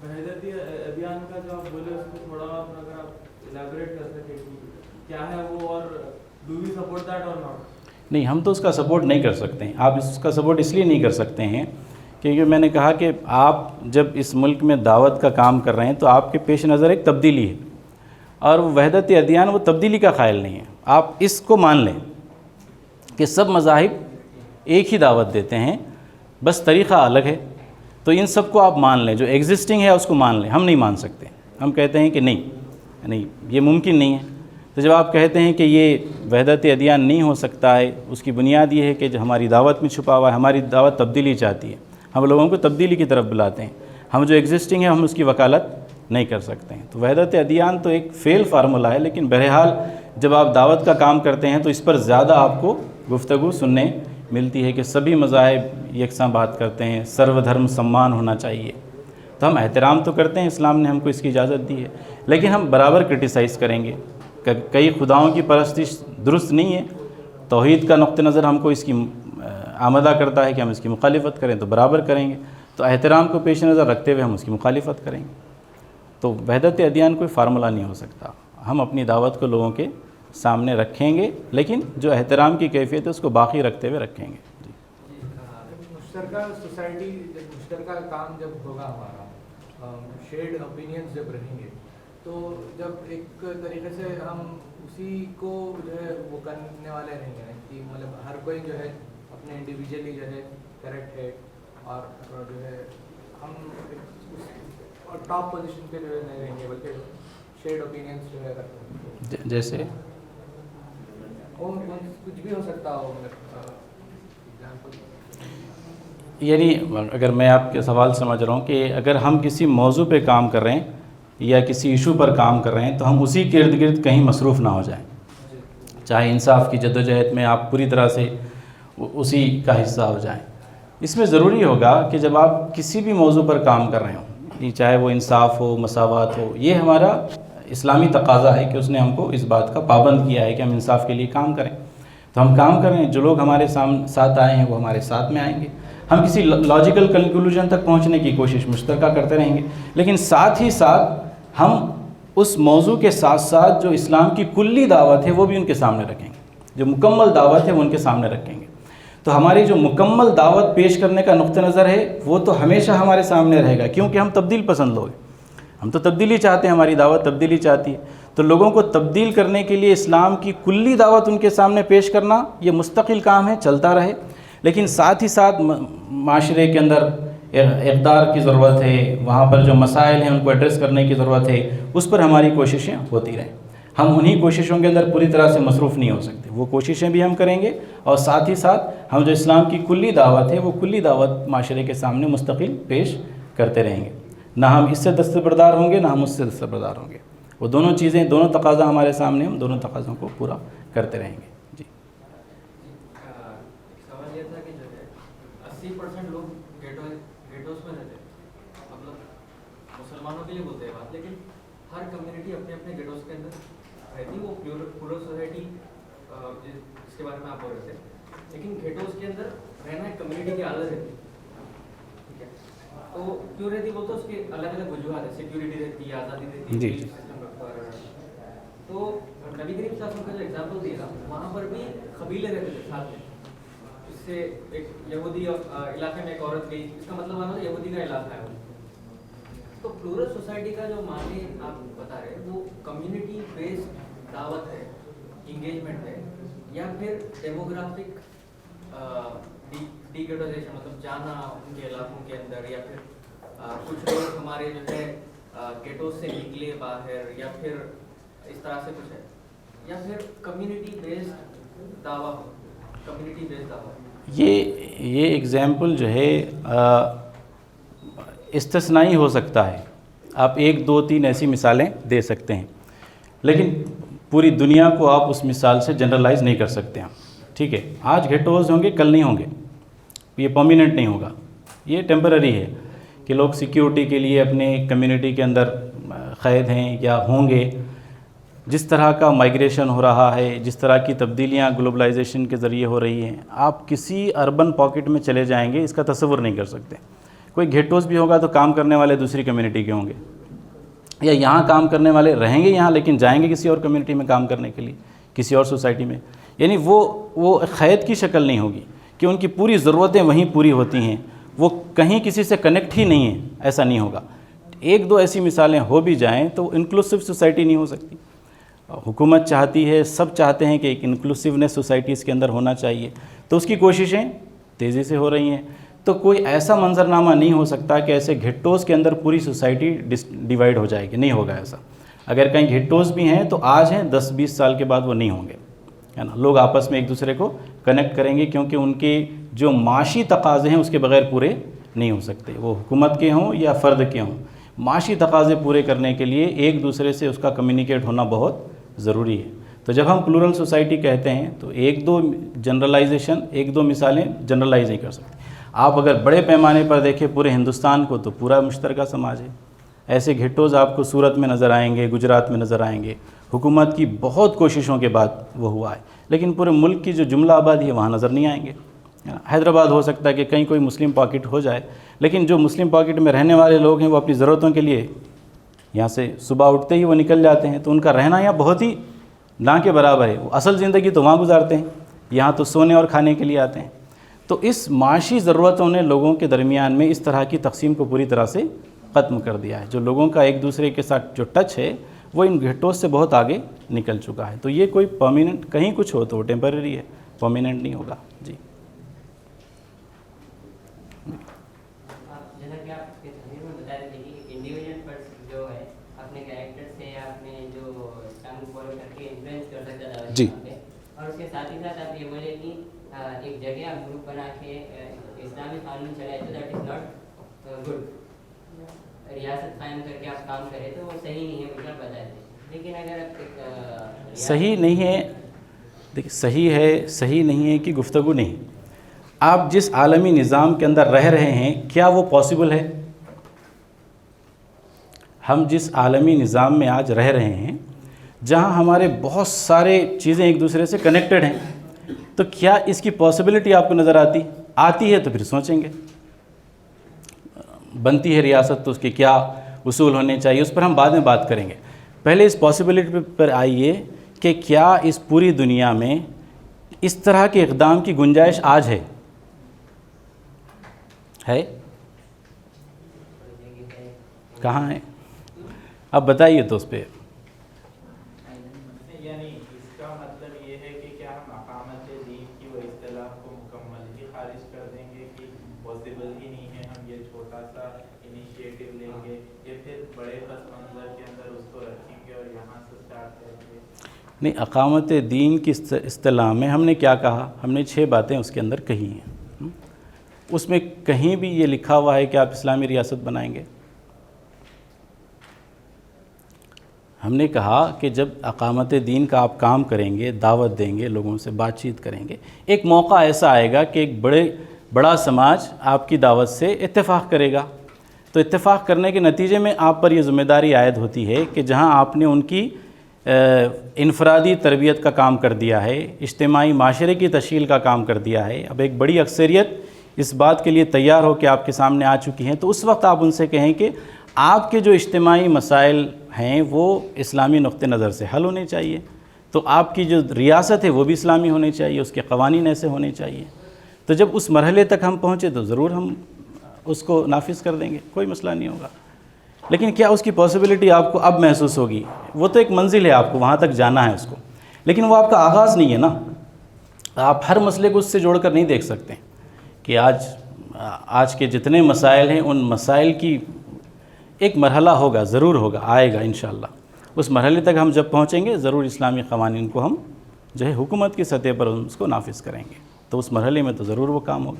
وحدت ادیان کا جو آپ بولے اس کو تھوڑا اگر آپ الیبوریٹ کر سکیں کیا ہے وہ, اور ڈو وی سپورٹ دیٹ اور ناٹ؟ نہیں, ہم تو اس کا سپورٹ نہیں کر سکتے ہیں. آپ اس کا سپورٹ اس لیے نہیں کر سکتے ہیں کیونکہ میں نے کہا کہ آپ جب اس ملک میں دعوت کا کام کر رہے ہیں تو آپ کے پیش نظر ایک تبدیلی ہے, اور وہ وحدت ادیان وہ تبدیلی کا قائل نہیں ہے. آپ اس کو مان لیں کہ سب مذاہب ایک ہی دعوت دیتے ہیں, بس طریقہ الگ ہے. تو ان سب کو آپ مان لیں, جو ایگزسٹنگ ہے اس کو مان لیں. ہم نہیں مان سکتے, ہم کہتے ہیں کہ نہیں یہ ممکن نہیں ہے. تو جب آپ کہتے ہیں کہ یہ وحدت ادیان نہیں ہو سکتا ہے, اس کی بنیاد یہ ہے کہ جو ہماری دعوت میں چھپا ہوا ہے, ہماری دعوت تبدیلی چاہتی ہے, ہم لوگوں کو تبدیلی کی طرف بلاتے ہیں, ہم جو ایگزسٹنگ ہے ہم اس کی وکالت نہیں کر سکتے ہیں. تو وحدت ادیان تو ایک فیل فارمولہ ہے, لیکن بہرحال جب آپ دعوت کا کام کرتے ہیں تو اس پر زیادہ آپ کو گفتگو سننے ملتی ہے کہ سبھی مذاہب یکساں بات کرتے ہیں, سرو دھرم سمان ہونا چاہیے. تو ہم احترام تو کرتے ہیں, اسلام نے ہم کو اس کی اجازت دی ہے, لیکن ہم برابر کرٹیسائز کریں گے. کئی خداؤں کی پرستش درست نہیں ہے, توحید کا نقطہ نظر ہم کو اس کی آمدہ کرتا ہے کہ ہم اس کی مخالفت کریں, تو برابر کریں گے. تو احترام کو پیش نظر رکھتے ہوئے ہم اس کی مخالفت کریں گے. تو وحدت ادیان کوئی فارمولہ نہیں ہو سکتا. ہم اپنی دعوت کو لوگوں کے سامنے رکھیں گے, لیکن جو احترام کی کیفیت ہے اس کو باقی رکھتے ہوئے رکھیں گے. جی مشترکہ سوسائٹی, مشترکہ کام جب ہوگا ہمارا, شیئرڈ اوپینینز جب رہیں گے, تو جب ایک طریقے سے ہم اسی کو جو ہے وہ کرنے والے نہیں ہیں کہ مطلب ہر کوئی جو ہے اپنے انڈیویجولی جو ہے کریکٹ ہے, اور جو ہے ہم ٹاپ پوزیشن پہ جو ہے نہیں رہیں گے, بلکہ شیئرڈ اوپینینس جو ہے رکھتے ہیں. جیسے کچھ بھی ہو سکتا ہو, یعنی اگر میں آپ کے سوال سمجھ رہا ہوں کہ اگر ہم کسی موضوع پہ کام کر رہے ہیں یا کسی ایشو پر کام کر رہے ہیں تو ہم اسی کے ارد گرد کہیں مصروف نہ ہو جائیں. چاہے انصاف کی جدوجہد میں آپ پوری طرح سے اسی کا حصہ ہو جائیں. اس میں ضروری ہوگا کہ جب آپ کسی بھی موضوع پر کام کر رہے ہوں, چاہے وہ انصاف ہو, مساوات ہو, یہ ہمارا اسلامی تقاضا ہے کہ اس نے ہم کو اس بات کا پابند کیا ہے کہ ہم انصاف کے لیے کام کریں. تو ہم کام کر رہے ہیں, جو لوگ ہمارے ساتھ آئے ہیں وہ ہمارے ساتھ میں آئیں گے, ہم کسی لاجیکل کنکلوژن تک پہنچنے کی کوشش مشترکہ کرتے رہیں گے, لیکن ساتھ ہی ساتھ ہم اس موضوع کے ساتھ ساتھ جو اسلام کی کلی دعوت ہے وہ بھی ان کے سامنے رکھیں گے, جو مکمل دعوت ہے وہ ان کے سامنے رکھیں گے. تو ہماری جو مکمل دعوت پیش کرنے کا نقطہ نظر ہے وہ تو ہمیشہ ہمارے سامنے رہے گا, کیونکہ ہم تبدیل پسند لوگ ہیں, ہم تو تبدیلی چاہتے ہیں, ہماری دعوت تبدیلی چاہتی ہے. تو لوگوں کو تبدیل کرنے کے لیے اسلام کی کلی دعوت ان کے سامنے پیش کرنا یہ مستقل کام ہے, چلتا رہے. لیکن ساتھ ہی ساتھ معاشرے کے اندر اقدار کی ضرورت ہے, وہاں پر جو مسائل ہیں ان کو ایڈریس کرنے کی ضرورت ہے, اس پر ہماری کوششیں ہوتی رہیں. ہم انہی کوششوں کے اندر پوری طرح سے مصروف نہیں ہو سکتے, وہ کوششیں بھی ہم کریں گے, اور ساتھ ہی ساتھ ہم جو اسلام کی کلی دعوت ہے وہ کلی دعوت معاشرے کے سامنے مستقل پیش کرتے رہیں گے. نہ ہم اس سے دستبردار ہوں گے, نہ ہم اس سے دستبردار ہوں گے. وہ دونوں چیزیں, دونوں تقاضا ہمارے سامنے, ہم دونوں تقاضوں کو پورا کرتے رہیں گے. جی سوال یہ تھا کہ جو ہے 80% لوگ گیٹوز میں رہتے ہیں, مطلب مسلمانوں کے لیے بولتے ہیں بات, لیکن ہر کمیونٹی اپنے اپنے گیٹوز کے اندر رہتی, وہ پلورل سوسائٹی جس کے بارے میں آپ بول رہے تھے, لیکن گیٹوز کے اندر رہنا ایک کمیونٹی کی عادت رہتی ہے. ٹھیک ہے, تو کیوں رہتی بولتے اس کے الگ الگ وجوہات ہے, سیکیورٹی رہتی ہے, آزادی رہتی ہے, جی. تو نبی کریم صلی اللہ علیہ وسلم کا جو ایگزامپل دیا وہاں پر بھی قبیلے رہتے تھے ساتھ میں. اس سے ایک یہودی علاقے میں ایک عورت گئی, اس کا مطلب ہے یہودی کا علاقہ ہے. تو پلورل سوسائٹی کا جو معنی آپ بتا رہے ہیں وہ کمیونٹی بیسڈ دعوت ہے, انگیجمنٹ ہے, یا پھر ڈیموگرافک ڈیگیٹائزیشن, مطلب جانا ان کے علاقوں کے اندر, یا پھر کچھ لوگ ہمارے جو ہے گیٹوز سے نکلے باہر, یا پھر اس طرح سے کچھ ہے, یا پھر کمیونٹی بیسڈ دعویٰ ہو, کمیونٹی بیسڈ دعویٰ. یہ ایگزامپل جو ہے استثنائی ہو سکتا ہے, آپ 1 2 3 ایسی مثالیں دے سکتے ہیں, لیکن پوری دنیا کو آپ اس مثال سے جنرلائز نہیں کر سکتے ہیں. ٹھیک ہے, آج گھٹوز ہوں گے, کل نہیں ہوں گے, یہ پرماننٹ نہیں ہوگا, یہ ٹیمپرری ہے کہ لوگ سیکیورٹی کے لیے اپنے کمیونٹی کے اندر قید ہیں یا ہوں گے. جس طرح کا مائگریشن ہو رہا ہے, جس طرح کی تبدیلیاں گلوبلائزیشن کے ذریعے ہو رہی ہیں, آپ کسی اربن پاکٹ میں چلے جائیں گے, اس کا تصور نہیں کر سکتے. کوئی گھیٹوز بھی ہوگا تو کام کرنے والے دوسری کمیونٹی کے ہوں گے, یا یہاں کام کرنے والے رہیں گے یہاں, لیکن جائیں گے کسی اور کمیونٹی میں کام کرنے کے لیے, کسی اور سوسائٹی میں. یعنی وہ قید کی شکل نہیں ہوگی کہ ان کی پوری ضرورتیں وہیں پوری ہوتی ہیں, وہ کہیں کسی سے کنیکٹ ہی نہیں ہیں, ایسا نہیں ہوگا. 1 2 ایسی مثالیں ہو بھی جائیں تو انکلوسیو سوسائٹی نہیں ہو سکتی. حکومت چاہتی ہے, سب چاہتے ہیں کہ ایک انکلوسیونیس سوسائٹیز کے اندر ہونا چاہیے, تو اس کی کوششیں تیزی سے ہو رہی ہیں. تو کوئی ایسا منظرنامہ نہیں ہو سکتا کہ ایسے گھٹوز کے اندر پوری سوسائٹی ڈیوائیڈ ہو جائے گی, نہیں ہوگا ایسا. اگر کہیں گھٹوز بھی ہیں تو آج ہیں, 10 20 سال کے بعد وہ نہیں ہوں گے, ہے نا. لوگ آپس میں ایک دوسرے کو کنیکٹ کریں گے, کیونکہ ان کے جو معاشی تقاضے ہیں اس کے بغیر پورے نہیں ہو سکتے, وہ حکومت کے ہوں یا فرد کے ہوں. معاشی تقاضے پورے کرنے کے لیے ایک دوسرے سے اس کا کمیونیکیٹ ہونا بہت ضروری ہے. تو جب ہم پلورل سوسائٹی کہتے ہیں تو 1 2 جنرلائزیشن, 1 2 مثالیں جنرلائز نہیں کر سکتے. آپ اگر بڑے پیمانے پر دیکھیں پورے ہندوستان کو تو پورا مشترکہ سماج ہے. ایسے گھٹوز آپ کو سورت میں نظر آئیں گے, گجرات میں نظر آئیں گے. حکومت کی بہت کوششوں کے بعد وہ ہوا ہے, لیکن پورے ملک کی جو جملہ آبادی ہے وہاں نظر نہیں آئیں گے. حیدرآباد ہو سکتا ہے کہ کہیں کوئی مسلم پاکٹ ہو جائے, لیکن جو مسلم پاکٹ میں رہنے والے لوگ ہیں وہ اپنی ضرورتوں کے لیے یہاں سے صبح اٹھتے ہی وہ نکل جاتے ہیں, تو ان کا رہنا یہاں بہت ہی نہ کے برابر ہے. وہ اصل زندگی تو وہاں گزارتے ہیں, یہاں تو سونے اور کھانے کے لیے آتے ہیں. تو اس معاشی ضرورتوں نے لوگوں کے درمیان میں اس طرح کی تقسیم کو پوری طرح سے ختم کر دیا ہے. جو لوگوں کا ایک دوسرے کے ساتھ جو ٹچ ہے وہ ان گھٹوز سے بہت آگے نکل چکا ہے. تو یہ کوئی پرماننٹ, کہیں کچھ ہو تو وہ ٹیمپرری ہے, پرماننٹ نہیں ہوگا. جی جیسا کہ آپ کے تحریر میں بتا رہے تھے کہ انڈیویجول پرسن جو ہے اپنے کریکٹر سے یا اپنے جو اسلام کو فالو کر کے انفلوئنس کر سکتا تھا جی, اور اس کے ساتھ ہی ساتھ آپ یہ بولے کہ ایک جگہ آپ گروپ بنا کے اسلامی قانون چلائے تو دیٹ از ناٹ گڈ, ریاست قائم کر کے آپ کام کریں تو وہ صحیح نہیں ہے, مجھے آپ بتائے تھے. لیکن اگر آپ صحیح نہیں ہے, دیکھیں صحیح ہے صحیح نہیں ہے کہ گفتگو نہیں. آپ جس عالمی نظام کے اندر رہ رہے ہیں کیا وہ پاسبل ہے؟ ہم جس عالمی نظام میں آج رہ رہے ہیں جہاں ہمارے بہت سارے چیزیں ایک دوسرے سے کنیکٹڈ ہیں, تو کیا اس کی پاسبلٹی آپ کو نظر آتی ہے تو پھر سوچیں گے. بنتی ہے ریاست تو اس کے کیا اصول ہونے چاہیے، اس پر ہم بعد میں بات کریں گے. پہلے اس پاسبلٹی پر آئیے کہ کیا اس پوری دنیا میں اس طرح کے اقدام کی گنجائش آج ہے؟ کہاں ہے؟ اب بتائیے تو اس پہ. یعنی اس کا مطلب یہ ہے کہ کیا ہم اقامت دین کی وہ اصطلاح کو مکمل ہی خارج کر دیں گے کہ پاسبل ہی نہیں ہے، ہم یہ چھوٹا سا انیشیٹو لیں گے، یا پھر بڑے پس منظر کے اندر اس کو رکھیں گے اور یہاں سے سٹارٹ کریں گے؟ نہیں، اقامت دین کی اصطلاح میں ہم نے کیا کہا؟ ہم نے 6 باتیں اس کے اندر کہی ہیں. اس میں کہیں بھی یہ لکھا ہوا ہے کہ آپ اسلامی ریاست بنائیں گے؟ ہم نے کہا کہ جب اقامت دین کا آپ کام کریں گے، دعوت دیں گے، لوگوں سے بات چیت کریں گے، ایک موقع ایسا آئے گا کہ ایک بڑا سماج آپ کی دعوت سے اتفاق کرے گا. تو اتفاق کرنے کے نتیجے میں آپ پر یہ ذمہ داری عائد ہوتی ہے کہ جہاں آپ نے ان کی انفرادی تربیت کا کام کر دیا ہے، اجتماعی معاشرے کی تشکیل کا کام کر دیا ہے، اب ایک بڑی اکثریت اس بات کے لیے تیار ہو کہ آپ کے سامنے آ چکی ہیں، تو اس وقت آپ ان سے کہیں کہ آپ کے جو اجتماعی مسائل ہیں وہ اسلامی نقطہ نظر سے حل ہونے چاہیے. تو آپ کی جو ریاست ہے وہ بھی اسلامی ہونی چاہیے، اس کے قوانین ایسے ہونے چاہیے. تو جب اس مرحلے تک ہم پہنچے تو ضرور ہم اس کو نافذ کر دیں گے، کوئی مسئلہ نہیں ہوگا. لیکن کیا اس کی پاسبلٹی آپ کو اب محسوس ہوگی؟ وہ تو ایک منزل ہے، آپ کو وہاں تک جانا ہے اس کو، لیکن وہ آپ کا آغاز نہیں ہے نا. آپ ہر مسئلے کو اس سے جوڑ کر نہیں دیکھ سکتے کہ آج کے جتنے مسائل ہیں ان مسائل کی ایک مرحلہ ہوگا، ضرور ہوگا، آئے گا انشاءاللہ. اس مرحلے تک ہم جب پہنچیں گے ضرور اسلامی قوانین کو ہم جو ہے حکومت کی سطح پر اس کو نافذ کریں گے. تو اس مرحلے میں تو ضرور وہ کام ہوگا،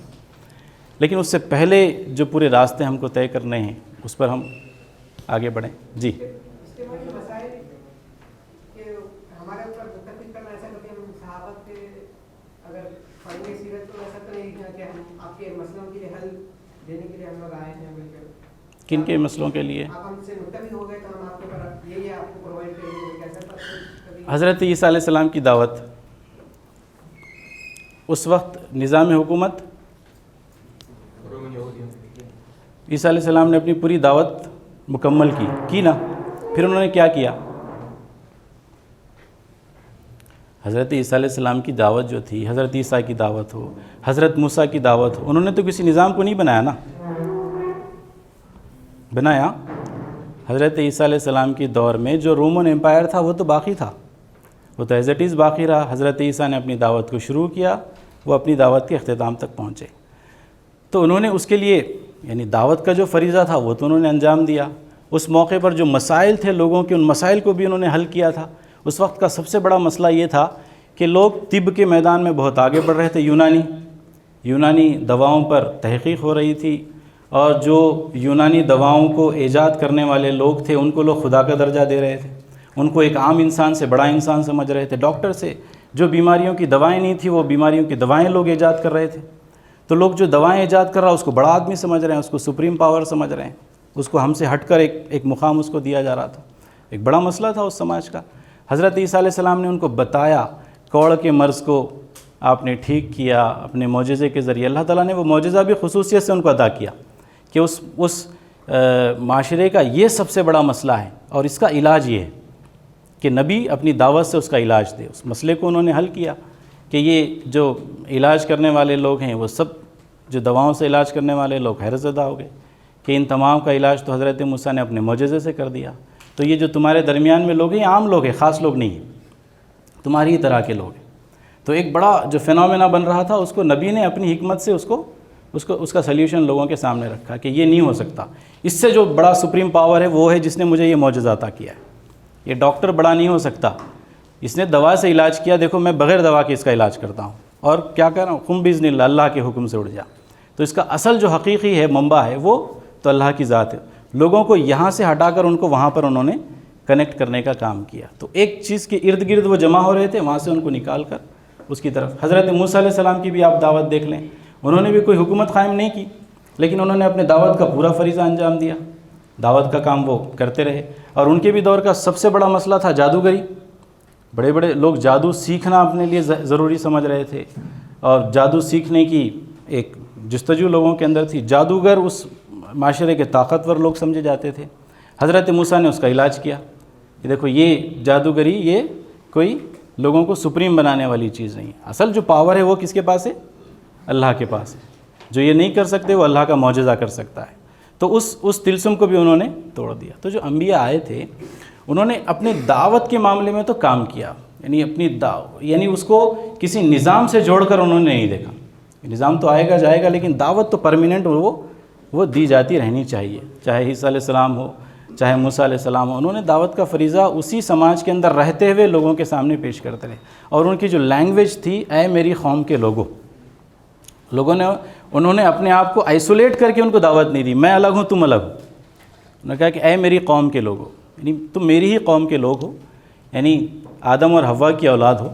لیکن اس سے پہلے جو پورے راستے ہم کو طے کرنے ہیں اس پر ہم آگے بڑھیں. جی اجتماعی مسائل کہ ہمارے اوپر متفق کرنا، ایسا کہ ہم صحابت کے اگر پڑھنے سیرت تو ایسا تو نہیں کہ ہم آپ کے مسئلوں کے لیے حل دینے کے لیے ہم لوگ آئے ہیں مل کر. کن کے مسئلوں کے لیے؟ آپ ہم سے متفق ہو گئے تو ہم آپ کے پر یہ آپ کو پرووائڈ کریں گے. کیسا حضرت عیسیٰ علیہ السلام کی دعوت، اس وقت نظام حکومت عیسیٰ علیہ السلام نے اپنی پوری دعوت مکمل کی نا. پھر انہوں نے کیا کیا؟ حضرت عیسیٰ علیہ السلام کی دعوت جو تھی، حضرت عیسیٰ کی دعوت ہو، حضرت موسیٰ کی دعوت ہو، انہوں نے تو کسی نظام کو نہیں بنایا نا. بنایا حضرت عیسیٰ علیہ السلام کی دور میں جو رومن امپائر تھا وہ تو باقی تھا، وہ تو ایز اٹ از باقی رہا. حضرت عیسیٰ نے اپنی دعوت کو شروع کیا، وہ اپنی دعوت کے اختتام تک پہنچے. تو انہوں نے اس کے لیے یعنی دعوت کا جو فریضہ تھا وہ تو انہوں نے انجام دیا. اس موقع پر جو مسائل تھے لوگوں کے، ان مسائل کو بھی انہوں نے حل کیا تھا. اس وقت کا سب سے بڑا مسئلہ یہ تھا کہ لوگ طب کے میدان میں بہت آگے بڑھ رہے تھے. یونانی دواؤں پر تحقیق ہو رہی تھی، اور جو یونانی دواؤں کو ایجاد کرنے والے لوگ تھے ان کو لوگ خدا کا درجہ دے رہے تھے، ان کو ایک عام انسان سے بڑا انسان سمجھ رہے تھے. ڈاکٹر سے جو بیماریوں کی دوائیں نہیں تھیں وہ بیماریوں کی دوائیں لوگ ایجاد کر رہے تھے. تو لوگ جو دوائیں ایجاد کر رہا اس کو بڑا آدمی سمجھ رہے ہیں، اس کو سپریم پاور سمجھ رہے ہیں، اس کو ہم سے ہٹ کر ایک مقام اس کو دیا جا رہا تھا. ایک بڑا مسئلہ تھا اس سماج کا. حضرت عیسیٰ علیہ السلام نے ان کو بتایا، کوڑ کے مرض کو آپ نے ٹھیک کیا اپنے معجزے کے ذریعے. اللہ تعالیٰ نے وہ معجزہ بھی خصوصیت سے ان کو عطا کیا کہ اس معاشرے کا یہ سب سے بڑا مسئلہ ہے اور اس کا علاج یہ ہے کہ نبی اپنی دعوت سے اس کا علاج دے. اس مسئلے کو انہوں نے حل کیا کہ یہ جو علاج کرنے والے لوگ ہیں وہ سب جو دواؤں سے علاج کرنے والے لوگ حیرت زدہ ہو گئے کہ ان تمام کا علاج تو حضرت موسیٰ نے اپنے معجزے سے کر دیا. تو یہ جو تمہارے درمیان میں لوگ ہیں یہ عام لوگ ہیں، خاص لوگ نہیں ہیں، تمہاری ہی طرح کے لوگ ہیں. تو ایک بڑا جو فینومینا بن رہا تھا اس کو نبی نے اپنی حکمت سے اس کا سلیوشن لوگوں کے سامنے رکھا کہ یہ نہیں ہو سکتا. اس سے جو بڑا سپریم پاور ہے وہ ہے جس نے مجھے یہ معجزہ عطا کیا ہے. یہ ڈاکٹر بڑا نہیں ہو سکتا، اس نے دوا سے علاج کیا، دیکھو میں بغیر دوا کے اس کا علاج کرتا ہوں اور کیا کر رہا ہوں، قم باذن اللہ، اللہ کے حکم سے اڑ جا. تو اس کا اصل جو حقیقی ہے، منبع ہے، وہ تو اللہ کی ذات ہے. لوگوں کو یہاں سے ہٹا کر ان کو وہاں پر انہوں نے کنیکٹ کرنے کا کام کیا. تو ایک چیز کے ارد گرد وہ جمع ہو رہے تھے، وہاں سے ان کو نکال کر اس کی طرف. حضرت موسیٰ علیہ السلام کی بھی آپ دعوت دیکھ لیں، انہوں نے بھی کوئی حکومت قائم نہیں کی، لیکن انہوں نے اپنے دعوت کا پورا فریضہ انجام دیا. دعوت کا کام وہ کرتے رہے. اور ان کے بھی دور کا سب سے بڑا مسئلہ تھا جادوگری. بڑے بڑے لوگ جادو سیکھنا اپنے لیے ضروری سمجھ رہے تھے اور جادو سیکھنے کی ایک جستجو لوگوں کے اندر تھی. جادوگر اس معاشرے کے طاقتور لوگ سمجھے جاتے تھے. حضرت موسیٰ نے اس کا علاج کیا کہ دیکھو یہ جادوگری یہ کوئی لوگوں کو سپریم بنانے والی چیز نہیں ہے. اصل جو پاور ہے وہ کس کے پاس ہے؟ اللہ کے پاس ہے. جو یہ نہیں کر سکتے وہ اللہ کا معجزہ کر سکتا ہے. تو اس طلسم کو بھی انہوں نے توڑ دیا. تو جو انبیاء آئے تھے انہوں نے اپنے دعوت کے معاملے میں تو کام کیا, یعنی اس کو کسی نظام سے جوڑ کر انہوں نے نہیں دیکھا. نظام تو آئے گا جائے گا لیکن دعوت تو پرماننٹ وہ دی جاتی رہنی چاہیے, چاہے عیسیٰ علیہ السلام ہو چاہے موسیٰ علیہ السلام ہو. انہوں نے دعوت کا فریضہ اسی سماج کے اندر رہتے ہوئے لوگوں کے سامنے پیش کرتے رہے. اور ان کی جو لینگویج تھی, اے میری قوم کے انہوں نے اپنے آپ کو آئسولیٹ کر کے ان کو دعوت نہیں دی. میں الگ ہوں تم الگ ہو. انہوں نے کہا کہ اے میری قوم کے لوگو, یعنی تم میری ہی قوم کے لوگ ہو, یعنی آدم اور حوا کی اولاد ہو.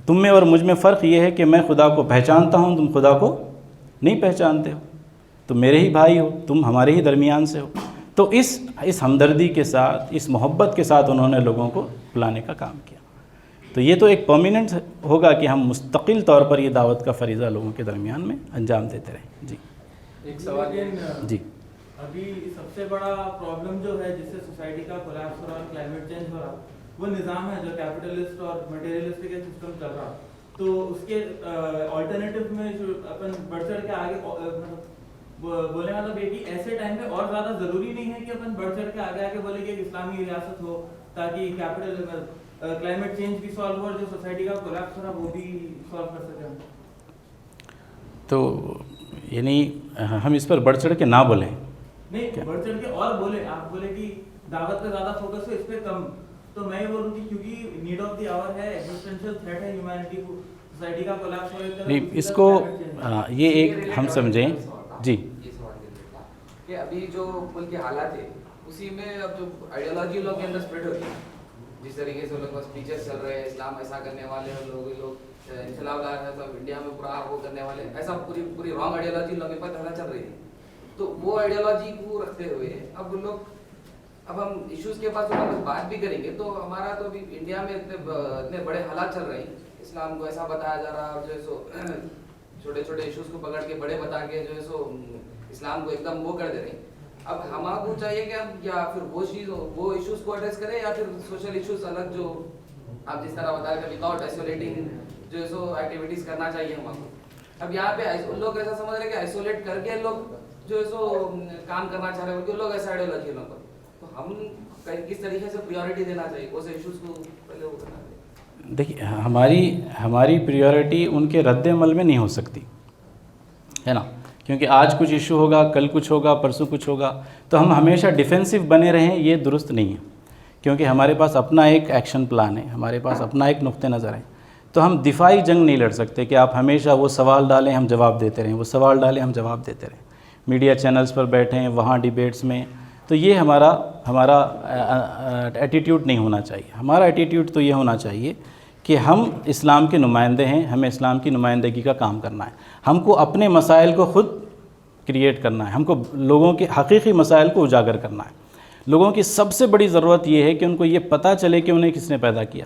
تم میں اور مجھ میں فرق یہ ہے کہ میں خدا کو پہچانتا ہوں, تم خدا کو نہیں پہچانتے ہو. تم میرے ہی بھائی ہو, تم ہمارے ہی درمیان سے ہو. تو اس ہمدردی کے ساتھ, اس محبت کے ساتھ انہوں نے لوگوں کو بلانے کا کام کیا. تو یہ تو ایک پرماننٹ ہوگا کہ ہم مستقل طور پر یہ دعوت کا فریضہ لوگوں کے درمیان میں انجام دیتے رہیں. جی ایک سوال جی. ابھی سب سے بڑا پرابلم جو ہے جس سے سوسائٹی کا کولیپس ہو رہا ہے, کلائمیٹ چینج ہو رہا, وہ نظام ہے جو کیپٹلسٹ اور مٹیریلسٹک سسٹم چل رہا. تو اس کے آلٹرنیٹو میں جو اپن بڑھ چڑھ کے آگے بولنے کا مطلب یہ کہ ایسے ٹائم پہ اور زیادہ ضروری نہیں ہے کہ اپن بڑھ چڑھ کے آگے آگے بولے کہ ایک اسلامی ریاست ہو تاکہ کلائمیٹ چینج بھی سالو ہو اور جو سوسائٹی کا کولیپس ہو رہا وہ بھی سالو کر سکیں. تو یعنی ہم اس پر بڑھ چڑھ کے نہ بولیں, نہیں بڑھ چڑھ کے اور بولے, آپ بولے کہ دعوت پہ زیادہ فوکس ہو, اس پہ کم. تو میں یہ بولوں کہ کیونکہ نیڈ آف دی آور ہے, ایگزسٹینشیل تھریٹ ہے ہیومینٹی کو, سوسائٹی کا کولیپس ہو رہا ہے. نہیں اس کو یہ ایک ہم سمجھیں. جی یہ سوال کہ ابھی جو ملک کے حالات ہے اسی میں اب جو آئیڈیالوجی لوگ کے اندر اسپریڈ ہو رہی ہے, جس طریقے سے لوگ اسپیچز چل رہے ہیں, اسلام ایسا کرنے والے لوگ انقلاب لا رہے ہیں, تو انڈیا میں پورا وہ کرنے والے, ایسا پوری رانگ آئیڈیالوجی لوگوں کے پاس چل رہی ہے. تو وہ آئیڈیالوجی کو رکھتے ہوئے اب ہم ایشوز کے پاس بات بھی کریں گے تو ہمارا تو ابھی انڈیا میں اتنے بڑے حالات چل رہے ہیں, اسلام کو ایسا بتایا جا رہا ہے, جو ہے سو چھوٹے چھوٹے ایشوز کو پکڑ کے بڑے بتا کے جو ہے سو اسلام کو ایک دم وہ کر دے رہے ہیں. اب ہمارا کو چاہیے کہ ہم یا پھر وہ ایشوز کو ایڈریس کریں یا پھر سوشل ایشوز الگ جو آپ جس طرح بتا رہے تھے وداؤٹ آئسولیٹنگ جو ہے سو ایکٹیویٹیز کرنا چاہیے ہمارے کو. اب یہاں پہ لوگ ایسا سمجھ رہے ہیں کہ آئسولیٹ کر کے لوگ جو ہے سو کام کرنا چاہ رہے ہیں, لوگ ایسا آئیڈیالوجی لوگ, تو ہم کس طریقے سے پریورٹی دینا چاہیے, اس ایشوز کو پہلے وہ کرنا چاہیے. دیکھیے ہماری پریورٹی ان کے رد عمل میں نہیں ہو سکتی ہے نا, کیونکہ آج کچھ ایشو ہوگا, کل کچھ ہوگا, پرسوں کچھ ہوگا, تو ہم ہمیشہ ڈیفینسو بنے رہیں یہ درست نہیں ہے. کیونکہ ہمارے پاس اپنا ایک ایکشن پلان ہے, ہمارے پاس اپنا ایک نقطہ نظر ہے. تو ہم دفاعی جنگ نہیں لڑ سکتے کہ آپ ہمیشہ وہ سوال ڈالیں ہم جواب دیتے رہیں, وہ سوال ڈالیں ہم جواب دیتے رہیں, میڈیا چینلز پر بیٹھیں وہاں ڈیبیٹس میں. تو یہ ہمارا ایٹیٹیوڈ نہیں ہونا چاہیے. ہمارا ایٹیٹیوڈ تو یہ ہونا چاہیے کہ ہم اسلام کے نمائندے ہیں, ہمیں اسلام کی نمائندگی کا کام کرنا ہے. ہم کو اپنے مسائل کو خود کریٹ کرنا ہے, ہم کو لوگوں کے حقیقی مسائل کو اجاگر کرنا ہے. لوگوں کی سب سے بڑی ضرورت یہ ہے کہ ان کو یہ پتہ چلے کہ انہیں کس نے پیدا کیا.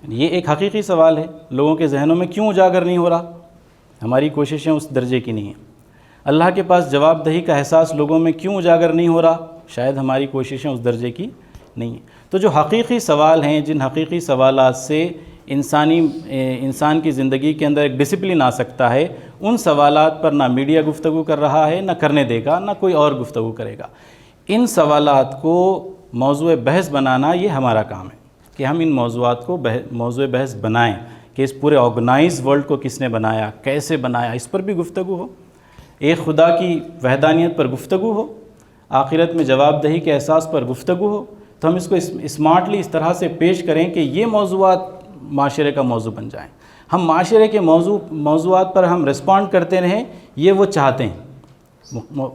یہ ایک حقیقی سوال ہے, لوگوں کے ذہنوں میں کیوں اجاگر نہیں ہو رہا؟ ہماری کوششیں اس درجے کی نہیں ہیں. اللہ کے پاس جواب دہی کا احساس لوگوں میں کیوں اجاگر نہیں ہو رہا؟ شاید ہماری کوششیں اس درجے کی نہیں ہیں. تو جو حقیقی سوال ہیں, جن حقیقی سوالات سے انسان کی زندگی کے اندر ایک ڈسپلن آ سکتا ہے, ان سوالات پر نہ میڈیا گفتگو کر رہا ہے, نہ کرنے دے گا, نہ کوئی اور گفتگو کرے گا. ان سوالات کو موضوع بحث بنانا یہ ہمارا کام ہے کہ ہم ان موضوعات کو موضوع بحث بنائیں کہ اس پورے آرگنائز ورلڈ کو کس نے بنایا, کیسے بنایا, اس پر بھی گفتگو ہو. ایک خدا کی وحدانیت پر گفتگو ہو, آخرت میں جواب دہی کے احساس پر گفتگو ہو. تو ہم اس کو اسمارٹلی اس طرح سے پیش کریں کہ یہ موضوعات معاشرے کا موضوع بن جائیں. ہم معاشرے کے موضوعات پر ہم رسپونڈ کرتے رہیں, یہ وہ چاہتے ہیں.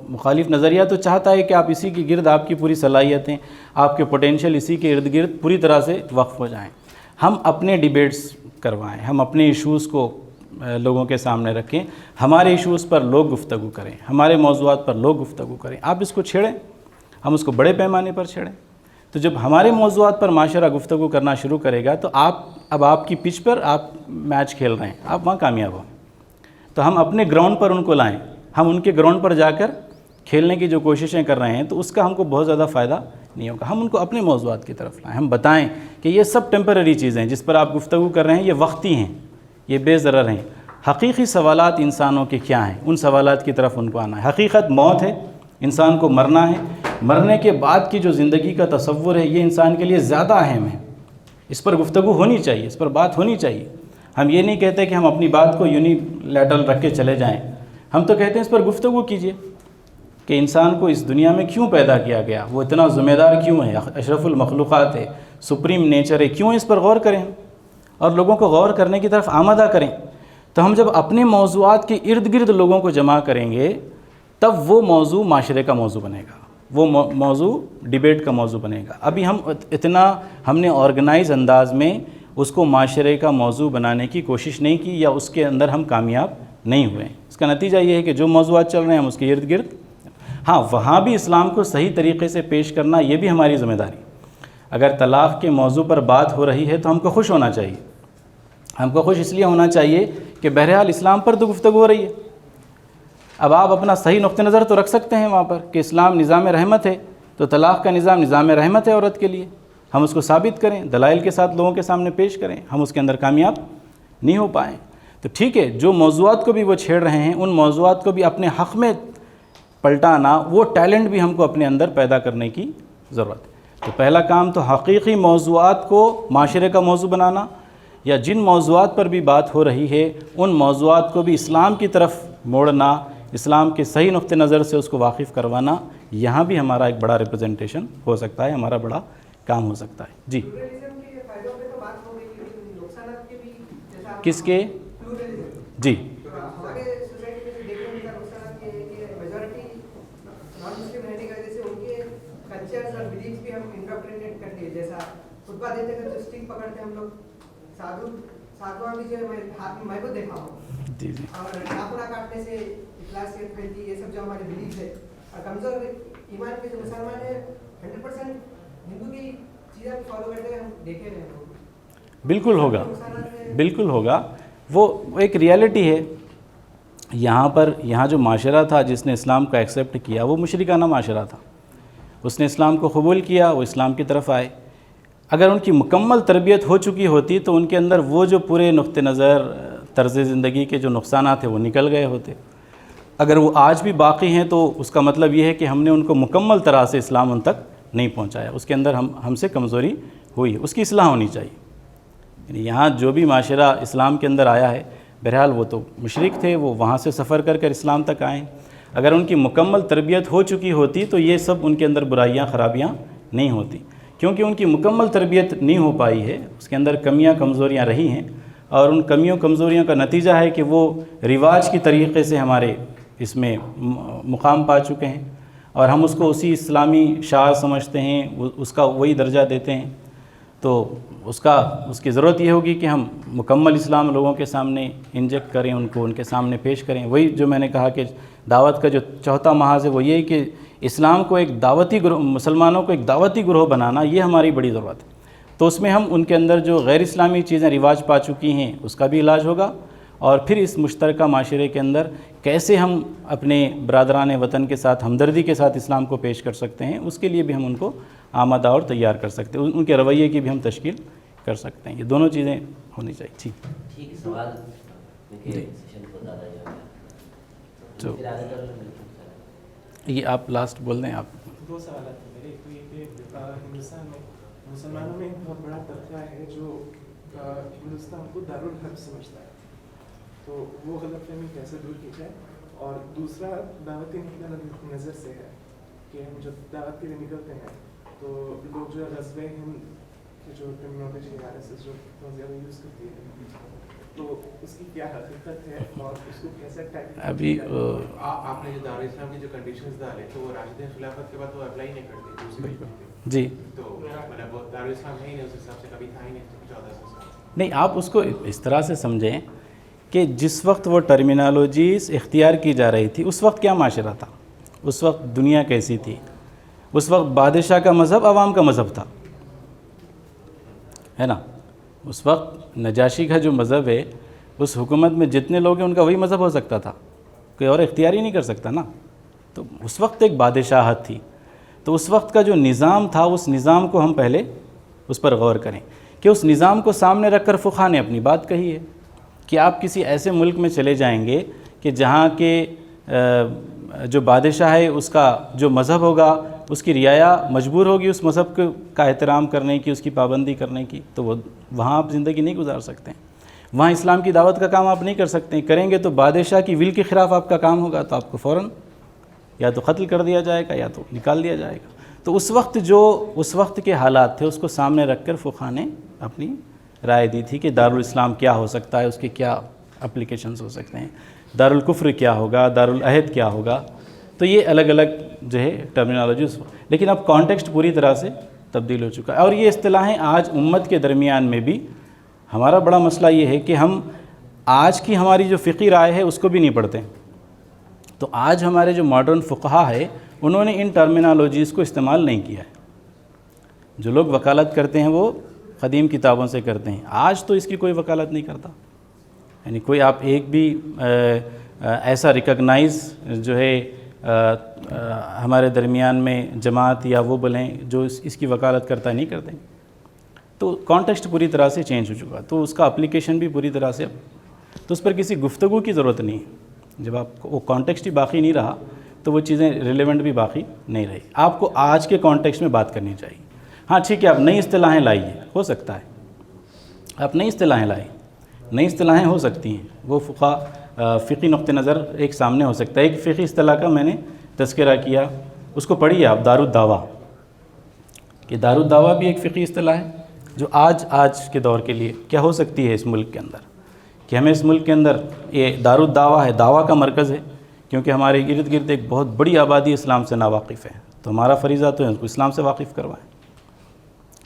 مخالف نظریہ تو چاہتا ہے کہ آپ اسی کے گرد آپ کی پوری صلاحیتیں, آپ کے پوٹینشیل اسی کے ارد گرد پوری طرح سے وقف ہو جائیں. ہم اپنے ڈیبیٹس کروائیں, ہم اپنے ایشوز کو لوگوں کے سامنے رکھیں, ہمارے ایشوز پر لوگ گفتگو کریں, ہمارے موضوعات پر لوگ گفتگو کریں. آپ اس کو چھیڑیں, ہم اس کو بڑے پیمانے پر چھیڑیں. تو جب ہمارے موضوعات پر معاشرہ گفتگو کرنا شروع کرے گا تو آپ کی پچ پر آپ میچ کھیل رہے ہیں، آپ وہاں کامیاب ہوں. تو ہم اپنے گراؤنڈ پر ان کو لائیں، ہم ان کے گراؤنڈ پر جا کر کھیلنے کی جو کوششیں کر رہے ہیں تو اس کا ہم کو بہت زیادہ فائدہ نہیں ہوگا. ہم ان کو اپنے موضوعات کی طرف لائیں، ہم بتائیں کہ یہ سب ٹیمپرری چیزیں جس پر آپ گفتگو کر رہے ہیں یہ وقتی ہیں، یہ بے ضرر ہیں. حقیقی سوالات انسانوں کے کیا ہیں، ان سوالات کی طرف ان کو آنا ہے. حقیقت موت ہے، انسان کو مرنا ہے. مرنے کے بعد کی جو زندگی کا تصور ہے یہ انسان کے لیے زیادہ اہم ہے. اس پر گفتگو ہونی چاہیے، اس پر بات ہونی چاہیے. ہم یہ نہیں کہتے کہ ہم اپنی بات کو یونیلیٹرل رکھ کے چلے جائیں، ہم تو کہتے ہیں اس پر گفتگو کیجیے کہ انسان کو اس دنیا میں کیوں پیدا کیا گیا، وہ اتنا ذمہ دار کیوں ہے، اشرف المخلوقات ہے، سپریم نیچر ہے، کیوں اس پر غور کریں اور لوگوں کو غور کرنے کی طرف آمادہ کریں. تو ہم جب اپنے موضوعات کے ارد گرد لوگوں کو جمع کریں گے تب وہ موضوع معاشرے کا موضوع بنے گا، وہ موضوع ڈیبیٹ کا موضوع بنے گا. ابھی ہم نے آرگنائز انداز میں اس کو معاشرے کا موضوع بنانے کی کوشش نہیں کی یا اس کے اندر ہم کامیاب نہیں ہوئے. اس کا نتیجہ یہ ہے کہ جو موضوعات چل رہے ہیں ہم اس کے ارد گرد، ہاں وہاں بھی اسلام کو صحیح طریقے سے پیش کرنا یہ بھی ہماری ذمہ داری. اگر طلاق کے موضوع پر بات ہو رہی ہے تو ہم کو خوش ہونا چاہیے. ہم کو خوش اس لیے ہونا چاہیے کہ بہرحال اسلام پر تو گفتگو ہو رہی ہے. اب آپ اپنا صحیح نقطہ نظر تو رکھ سکتے ہیں وہاں پر کہ اسلام نظام رحمت ہے، تو طلاق کا نظام رحمت ہے عورت کے لیے. ہم اس کو ثابت کریں، دلائل کے ساتھ لوگوں کے سامنے پیش کریں. ہم اس کے اندر کامیاب نہیں ہو پائیں تو ٹھیک ہے، جو موضوعات کو بھی وہ چھیڑ رہے ہیں ان موضوعات کو بھی اپنے حق میں پلٹانا، وہ ٹیلنٹ بھی ہم کو اپنے اندر پیدا کرنے کی ضرورت ہے. تو پہلا کام تو حقیقی موضوعات کو معاشرے کا موضوع بنانا، یا جن موضوعات پر بھی بات ہو رہی ہے ان موضوعات کو بھی اسلام کی طرف موڑنا، اسلام کے صحیح نقطہ نظر سے اس کو واقف کروانا. یہاں بھی ہمارا ایک بڑا ریپرزنٹیشن ہو سکتا ہے، ہمارا بڑا کام ہو سکتا ہے. جی پلورلزم کے فائدوں پہ تو بات ہو گئی، لیکن نقصانات کے بھی جیسا کس کے؟ پلورلزم. جی ہمارے سوسائٹی میں دیکھنے میں نقصانات یہ ہے کہ میجورٹی نان مسلم رہنے کی وجہ سے ان کے کلچرز اور بلیفس بھی ہم انڈوکٹرینیٹ کرتے ہیں. جیسا خطبہ دیتے ہیں تو اسٹک پکڑتے ہیں ہم لوگ، سادھواں بھی جو ہے ہاتھ میں کو دیکھا ہوں، جی جی اور ناخنا کاٹنے سے اخلاصیت پھیلتی، یہ سب جو ہمارے بلیف ہے. اور کمزور ایمان کے جو مسلمان ہیں 100% ہندو کی چیزیں فالو کرتے ہیں، ہم دیکھے رہے ہیں. بالکل ہوگا، بالکل ہوگا. وہ ایک ریالٹی ہے. یہاں جو معاشرہ تھا جس نے اسلام کو ایکسیپٹ کیا وہ مشرکانہ معاشرہ تھا. اس نے اسلام کو قبول کیا، وہ اسلام کی طرف آئے. اگر ان کی مکمل تربیت ہو چکی ہوتی تو ان کے اندر وہ جو پورے نقطہ نظر، طرز زندگی کے جو نقصانات ہیں وہ نکل گئے ہوتے. اگر وہ آج بھی باقی ہیں تو اس کا مطلب یہ ہے کہ ہم نے ان کو مکمل طرح سے اسلام ان تک نہیں پہنچایا. اس کے اندر ہم سے کمزوری ہوئی ہے، اس کی اصلاح ہونی چاہیے. یعنی یہاں جو بھی معاشرہ اسلام کے اندر آیا ہے بہرحال وہ تو مشرک تھے، وہ وہاں سے سفر کر کر اسلام تک آئے. اگر ان کی مکمل تربیت ہو چکی ہوتی تو یہ سب ان کے اندر برائیاں خرابیاں نہیں ہوتی. کیونکہ ان کی مکمل تربیت نہیں ہو پائی ہے، اس کے اندر کمیاں کمزوریاں رہی ہیں، اور ان کمیوں کمزوریوں کا نتیجہ ہے کہ وہ رواج کی طریقے سے ہمارے اس میں مقام پا چکے ہیں، اور ہم اس کو اسی اسلامی شعار سمجھتے ہیں، اس کا وہی درجہ دیتے ہیں. تو اس کی ضرورت یہ ہوگی کہ ہم مکمل اسلام لوگوں کے سامنے انجیکٹ کریں، ان کو ان کے سامنے پیش کریں. وہی جو میں نے کہا کہ دعوت کا جو چوتھا محاذ ہے وہ یہ کہ اسلام کو ایک دعوتی گروہ، مسلمانوں کو ایک دعوتی گروہ بنانا، یہ ہماری بڑی ضرورت ہے. تو اس میں ہم ان کے اندر جو غیر اسلامی چیزیں رواج پا چکی ہیں اس کا بھی علاج ہوگا، اور پھر اس مشترکہ معاشرے کے اندر کیسے ہم اپنے برادران وطن کے ساتھ ہمدردی کے ساتھ اسلام کو پیش کر سکتے ہیں، اس کے لیے بھی ہم ان کو آمادہ اور تیار کر سکتے ہیں، ان کے رویے کی بھی ہم تشکیل کر سکتے ہیں. یہ دونوں چیزیں ہونی چاہیے. ٹھیک ٹھیک سوال جی. تو یہ آپ لاسٹ بول دیں. آپ دو سوالات ہیں میرے. ایک تو یہ کہ ہندوستان میں مسلمانوں میں ایک بہت بڑا طبقہ ہے جو ہندوستان کو دارالحرب سمجھتا ہے، تو وہ غلط فہمی کیسے دور کی جائے؟ اور دوسرا دعوتی نقطہ نظر سے ہے کہ ہم جب دعوت کے لیے نکلتے ہیں تو لوگ جو ہے غزوہ ہند کی جو ٹرمینالوجی RSS جو بہت زیادہ یوز کرتی ہے، تو اس کی کیا حقیقت ہے اور اس کو کیسے ٹیکل؟ ابھی آپ نے جو دارالاسلام کی جو کنڈیشنز ڈالے تو وہ راشدین خلافت کے بعد وہ اپلائی نہیں کرتے جی. تو مطلب وہ دارالاسلام ہے ہی نہیں، اس حساب سے کبھی تھا ہی نہیں 1400 سال. نہیں، آپ اس کو اس طرح سے سمجھیں کہ جس وقت وہ ٹرمینالوجیز اختیار کی جا رہی تھی اس وقت کیا معاشرہ تھا، اس وقت دنیا کیسی تھی، اس وقت بادشاہ کا مذہب عوام کا مذہب تھا، ہے نا. اس وقت نجاشی کا جو مذہب ہے، اس حکومت میں جتنے لوگ ہیں ان کا وہی مذہب ہو سکتا تھا، کوئی اور اختیار ہی نہیں کر سکتا نا. تو اس وقت ایک بادشاہت تھی. تو اس وقت کا جو نظام تھا، اس نظام کو ہم پہلے اس پر غور کریں کہ اس نظام کو سامنے رکھ کر فقہا نے اپنی بات کہی ہے کہ آپ کسی ایسے ملک میں چلے جائیں گے کہ جہاں کے جو بادشاہ ہے اس کا جو مذہب ہوگا اس کی رعایا مجبور ہوگی اس مذہب کا احترام کرنے کی، اس کی پابندی کرنے کی، تو وہ وہاں آپ زندگی نہیں گزار سکتے ہیں. وہاں اسلام کی دعوت کا کام آپ نہیں کر سکتے ہیں. کریں گے تو بادشاہ کی ول کے خلاف آپ کا کام ہوگا، تو آپ کو فوراً یا تو قتل کر دیا جائے گا یا تو نکال دیا جائے گا. تو اس وقت کے حالات تھے، اس کو سامنے رکھ کر فقہا نے اپنی رائے دی تھی کہ دارالاسلام کیا ہو سکتا ہے، اس کے کیا اپلیکیشنز ہو سکتے ہیں، دارالکفر کیا ہوگا، دارالعہد کیا ہوگا. تو یہ الگ الگ جو ہے ٹرمینالوجیز، لیکن اب کانٹیکسٹ پوری طرح سے تبدیل ہو چکا ہے. اور یہ اصطلاحیں آج امت کے درمیان میں بھی، ہمارا بڑا مسئلہ یہ ہے کہ ہم آج کی ہماری جو فقہی رائے ہے اس کو بھی نہیں پڑھتے. تو آج ہمارے جو ماڈرن فقہا ہے انہوں نے ان ٹرمینالوجیز کو استعمال نہیں کیا ہے. جو لوگ وکالت کرتے ہیں وہ قدیم کتابوں سے کرتے ہیں، آج تو اس کی کوئی وکالت نہیں کرتا. یعنی کوئی آپ ایک بھی ایسا ریکگنائز جو ہے ہمارے درمیان میں جماعت یا وہ بولیں جو اس کی وکالت کرتا ہے، نہیں کرتے. تو کانٹیکسٹ پوری طرح سے چینج ہو چکا، تو اس کا اپلیکیشن بھی پوری طرح سے، تو اس پر کسی گفتگو کی ضرورت نہیں. جب آپ کو وہ کانٹیکسٹ ہی باقی نہیں رہا تو وہ چیزیں ریلیونٹ بھی باقی نہیں رہی. آپ کو آج کے کانٹیکسٹ میں بات کرنی چاہیے. ہاں ٹھیک ہے، آپ نئی اصطلاحیں لائیے، ہو سکتا ہے آپ نئی اصطلاحیں لائیں، نئی اصطلاحیں ہو سکتی ہیں، وہ فقی نقطہ نظر ایک سامنے ہو سکتا ہے. ایک فقی اصطلاح کا میں نے تذکرہ کیا، اس کو پڑھیے آپ، دارالدعویٰ. کہ دارالدعویٰ بھی ایک فقی اصطلاح ہے جو آج کے دور کے لیے کیا ہو سکتی ہے اس ملک کے اندر، کہ ہمیں اس ملک کے اندر یہ دارالدعویٰ ہے، دعویٰ کا مرکز ہے، کیونکہ ہمارے ارد گرد ایک بہت بڑی آبادی اسلام سے ناواقف ہے. تو ہمارا فریضہ تو ہے اس کو اسلام سے واقف کروائیں.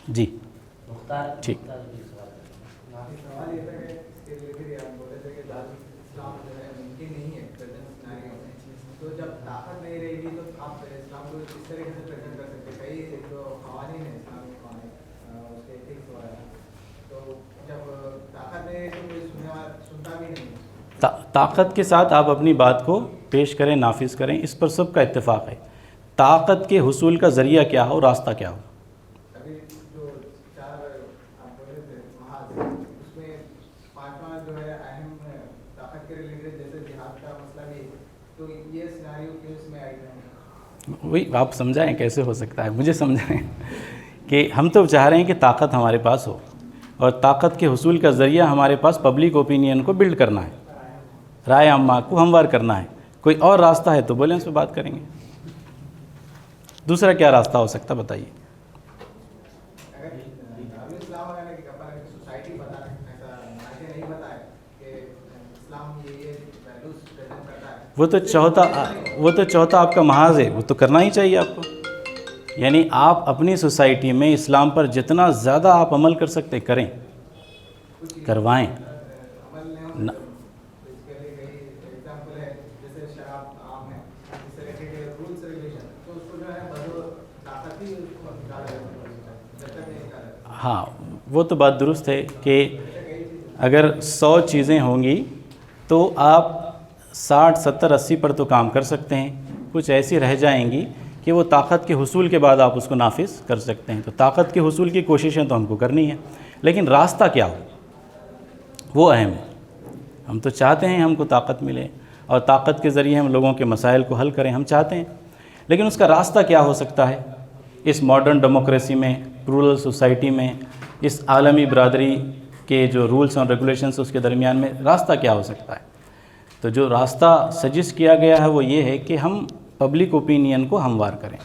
جی ٹھیک. سوال یہ تھا کہ اس کے ریلیٹڈ آپ بولے تھے کہ دارالاسلام جو ہے ممکن نہیں ہے پریزنٹ سیناریو میں. تو جب طاقت نہیں رہے گی تو آپ اسلام کو اس طریقے سے پریزنٹ کر سکتے. کئی جو قوانین ہیں اسلامی قوانین اس کے ایتھکس وغیرہ، تو جب طاقت نہیں رہے تو کوئی سنتا بھی نہیں. طاقت کے ساتھ آپ اپنی بات کو پیش کریں، نافذ کریں، اس پر سب کا اتفاق ہے. طاقت کے حصول کا ذریعہ کیا ہو، راستہ کیا ہو. ابھی جو چار آپ بولے تھے محاذ، اس میں پانچواں جو ہے اہم طاقت کے ریلیٹڈ جیسے جہاد کا مسئلہ بھی، تو یہ سیناریو کیوں اس میں آئی ہے؟ وہی آپ سمجھائیں کیسے ہو سکتا ہے، مجھے سمجھائیں کہ ہم تو چاہ رہے ہیں کہ طاقت ہمارے پاس ہو، اور طاقت کے حصول کا ذریعہ ہمارے پاس پبلک اوپینین کو بلڈ کرنا ہے، رائے عامہ کو ہموار کرنا ہے. کوئی اور راستہ ہے تو بولیں، اس پہ بات کریں گے. دوسرا کیا راستہ ہو سکتا بتائیے. اگر دارالاسلام وغیرہ کی سوسائٹی بتا رہے ہیں، ایسا معاشرے نہیں بتائے کہ اسلام یہ ویلیوز پریزنٹ کرتا ہے، وہ تو چوتھا آپ کا محاذ ہے، وہ تو کرنا ہی چاہیے آپ کو. یعنی آپ اپنی سوسائٹی میں اسلام پر جتنا زیادہ آپ عمل کر سکتے کریں، کروائیں. عمل نہیں ہوتا تو اس کے لیے کئی ایگزامپل ہے، جیسے شراب عام ہے، اس طرح کے رولس ریگولیشن، تو اس کو جو ہے بدو طاقت ہی اس کو نکالا جاتا ہے جب تک نہیں نکالا. ہاں وہ تو بات درست ہے کہ اگر 100 چیزیں ہوں گی تو آپ 60 70 80 پر تو کام کر سکتے ہیں. کچھ ایسی رہ جائیں گی کہ وہ طاقت کے حصول کے بعد آپ اس کو نافذ کر سکتے ہیں. تو طاقت کے حصول کی کوششیں تو ہم کو کرنی ہیں، لیکن راستہ کیا ہو وہ اہم ہے. ہم تو چاہتے ہیں ہم کو طاقت ملے اور طاقت کے ذریعے ہم لوگوں کے مسائل کو حل کریں، ہم چاہتے ہیں، لیکن اس کا راستہ کیا ہو سکتا ہے اس ماڈرن ڈیموکریسی میں، پلورل سوسائٹی میں، اس عالمی برادری کے جو رولس اور ریگولیشنس اس کے درمیان میں راستہ کیا ہو سکتا ہے. تو جو راستہ سجیسٹ کیا گیا ہے وہ یہ ہے کہ ہم پبلک اوپینین کو ہموار کریں،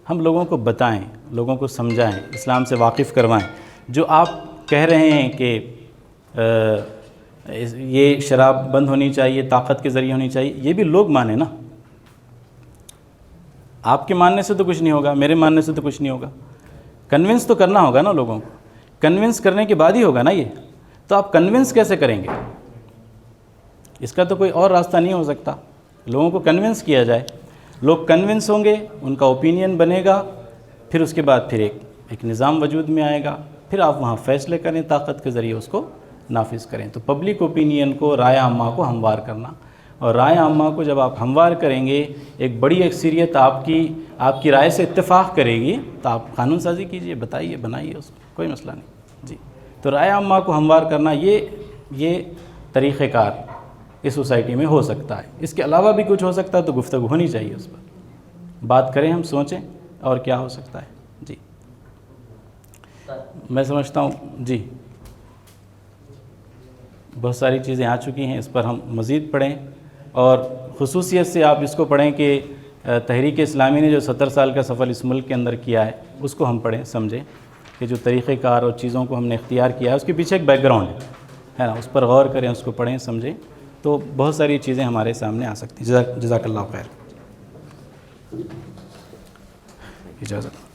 ہم لوگوں کو بتائیں، لوگوں کو سمجھائیں، اسلام سے واقف کروائیں. جو آپ کہہ رہے ہیں کہ یہ شراب بند ہونی چاہیے، طاقت کے ذریعے ہونی چاہیے، یہ بھی لوگ مانیں نا. آپ کے ماننے سے تو کچھ نہیں ہوگا، میرے ماننے سے تو کچھ نہیں ہوگا. کنونس تو کرنا ہوگا نا لوگوں کو، کنونس کرنے کے بعد ہی ہوگا نا یہ. تو آپ کنونس کیسے کریں گے؟ اس کا تو کوئی اور راستہ نہیں ہو سکتا. لوگوں کو کنونس کیا جائے، لوگ کنونس ہوں گے، ان کا اوپینین بنے گا، پھر اس کے بعد پھر ایک نظام وجود میں آئے گا، پھر آپ وہاں فیصلے کریں طاقت کے ذریعے اس کو نافذ کریں۔ تو پبلک اوپینین کو، رائے عامہ کو ہموار کرنا، اور رائے عامہ کو جب آپ ہموار کریں گے، ایک بڑی اکثریت آپ کی رائے سے اتفاق کرے گی، تو آپ قانون سازی کیجئے، بتائیے، بنائیے اس کو، کوئی مسئلہ نہیں جی۔ تو رائے عامہ کو ہموار کرنا یہ طریقہ کار اس سوسائٹی میں ہو سکتا ہے۔ اس کے علاوہ بھی کچھ ہو سکتا ہے تو گفتگو ہونی چاہیے، اس پر بات کریں، ہم سوچیں اور کیا ہو سکتا ہے جی۔ میں سمجھتا ہوں جی بہت ساری چیزیں آ چکی ہیں، اس پر ہم مزید پڑھیں، اور خصوصیت سے آپ اس کو پڑھیں کہ تحریک اسلامی نے جو 70 سال کا سفر اس ملک کے اندر کیا ہے، اس کو ہم پڑھیں، سمجھیں کہ جو طریقہ کار اور چیزوں کو ہم نے اختیار کیا ہے اس کے پیچھے ایک بیک گراؤنڈ ہے نا، اس پر غور کریں، اس کو پڑھیں، سمجھیں، تو بہت ساری چیزیں ہمارے سامنے آ سکتی ہیں۔ جزاک اللہ خیر، اجازت۔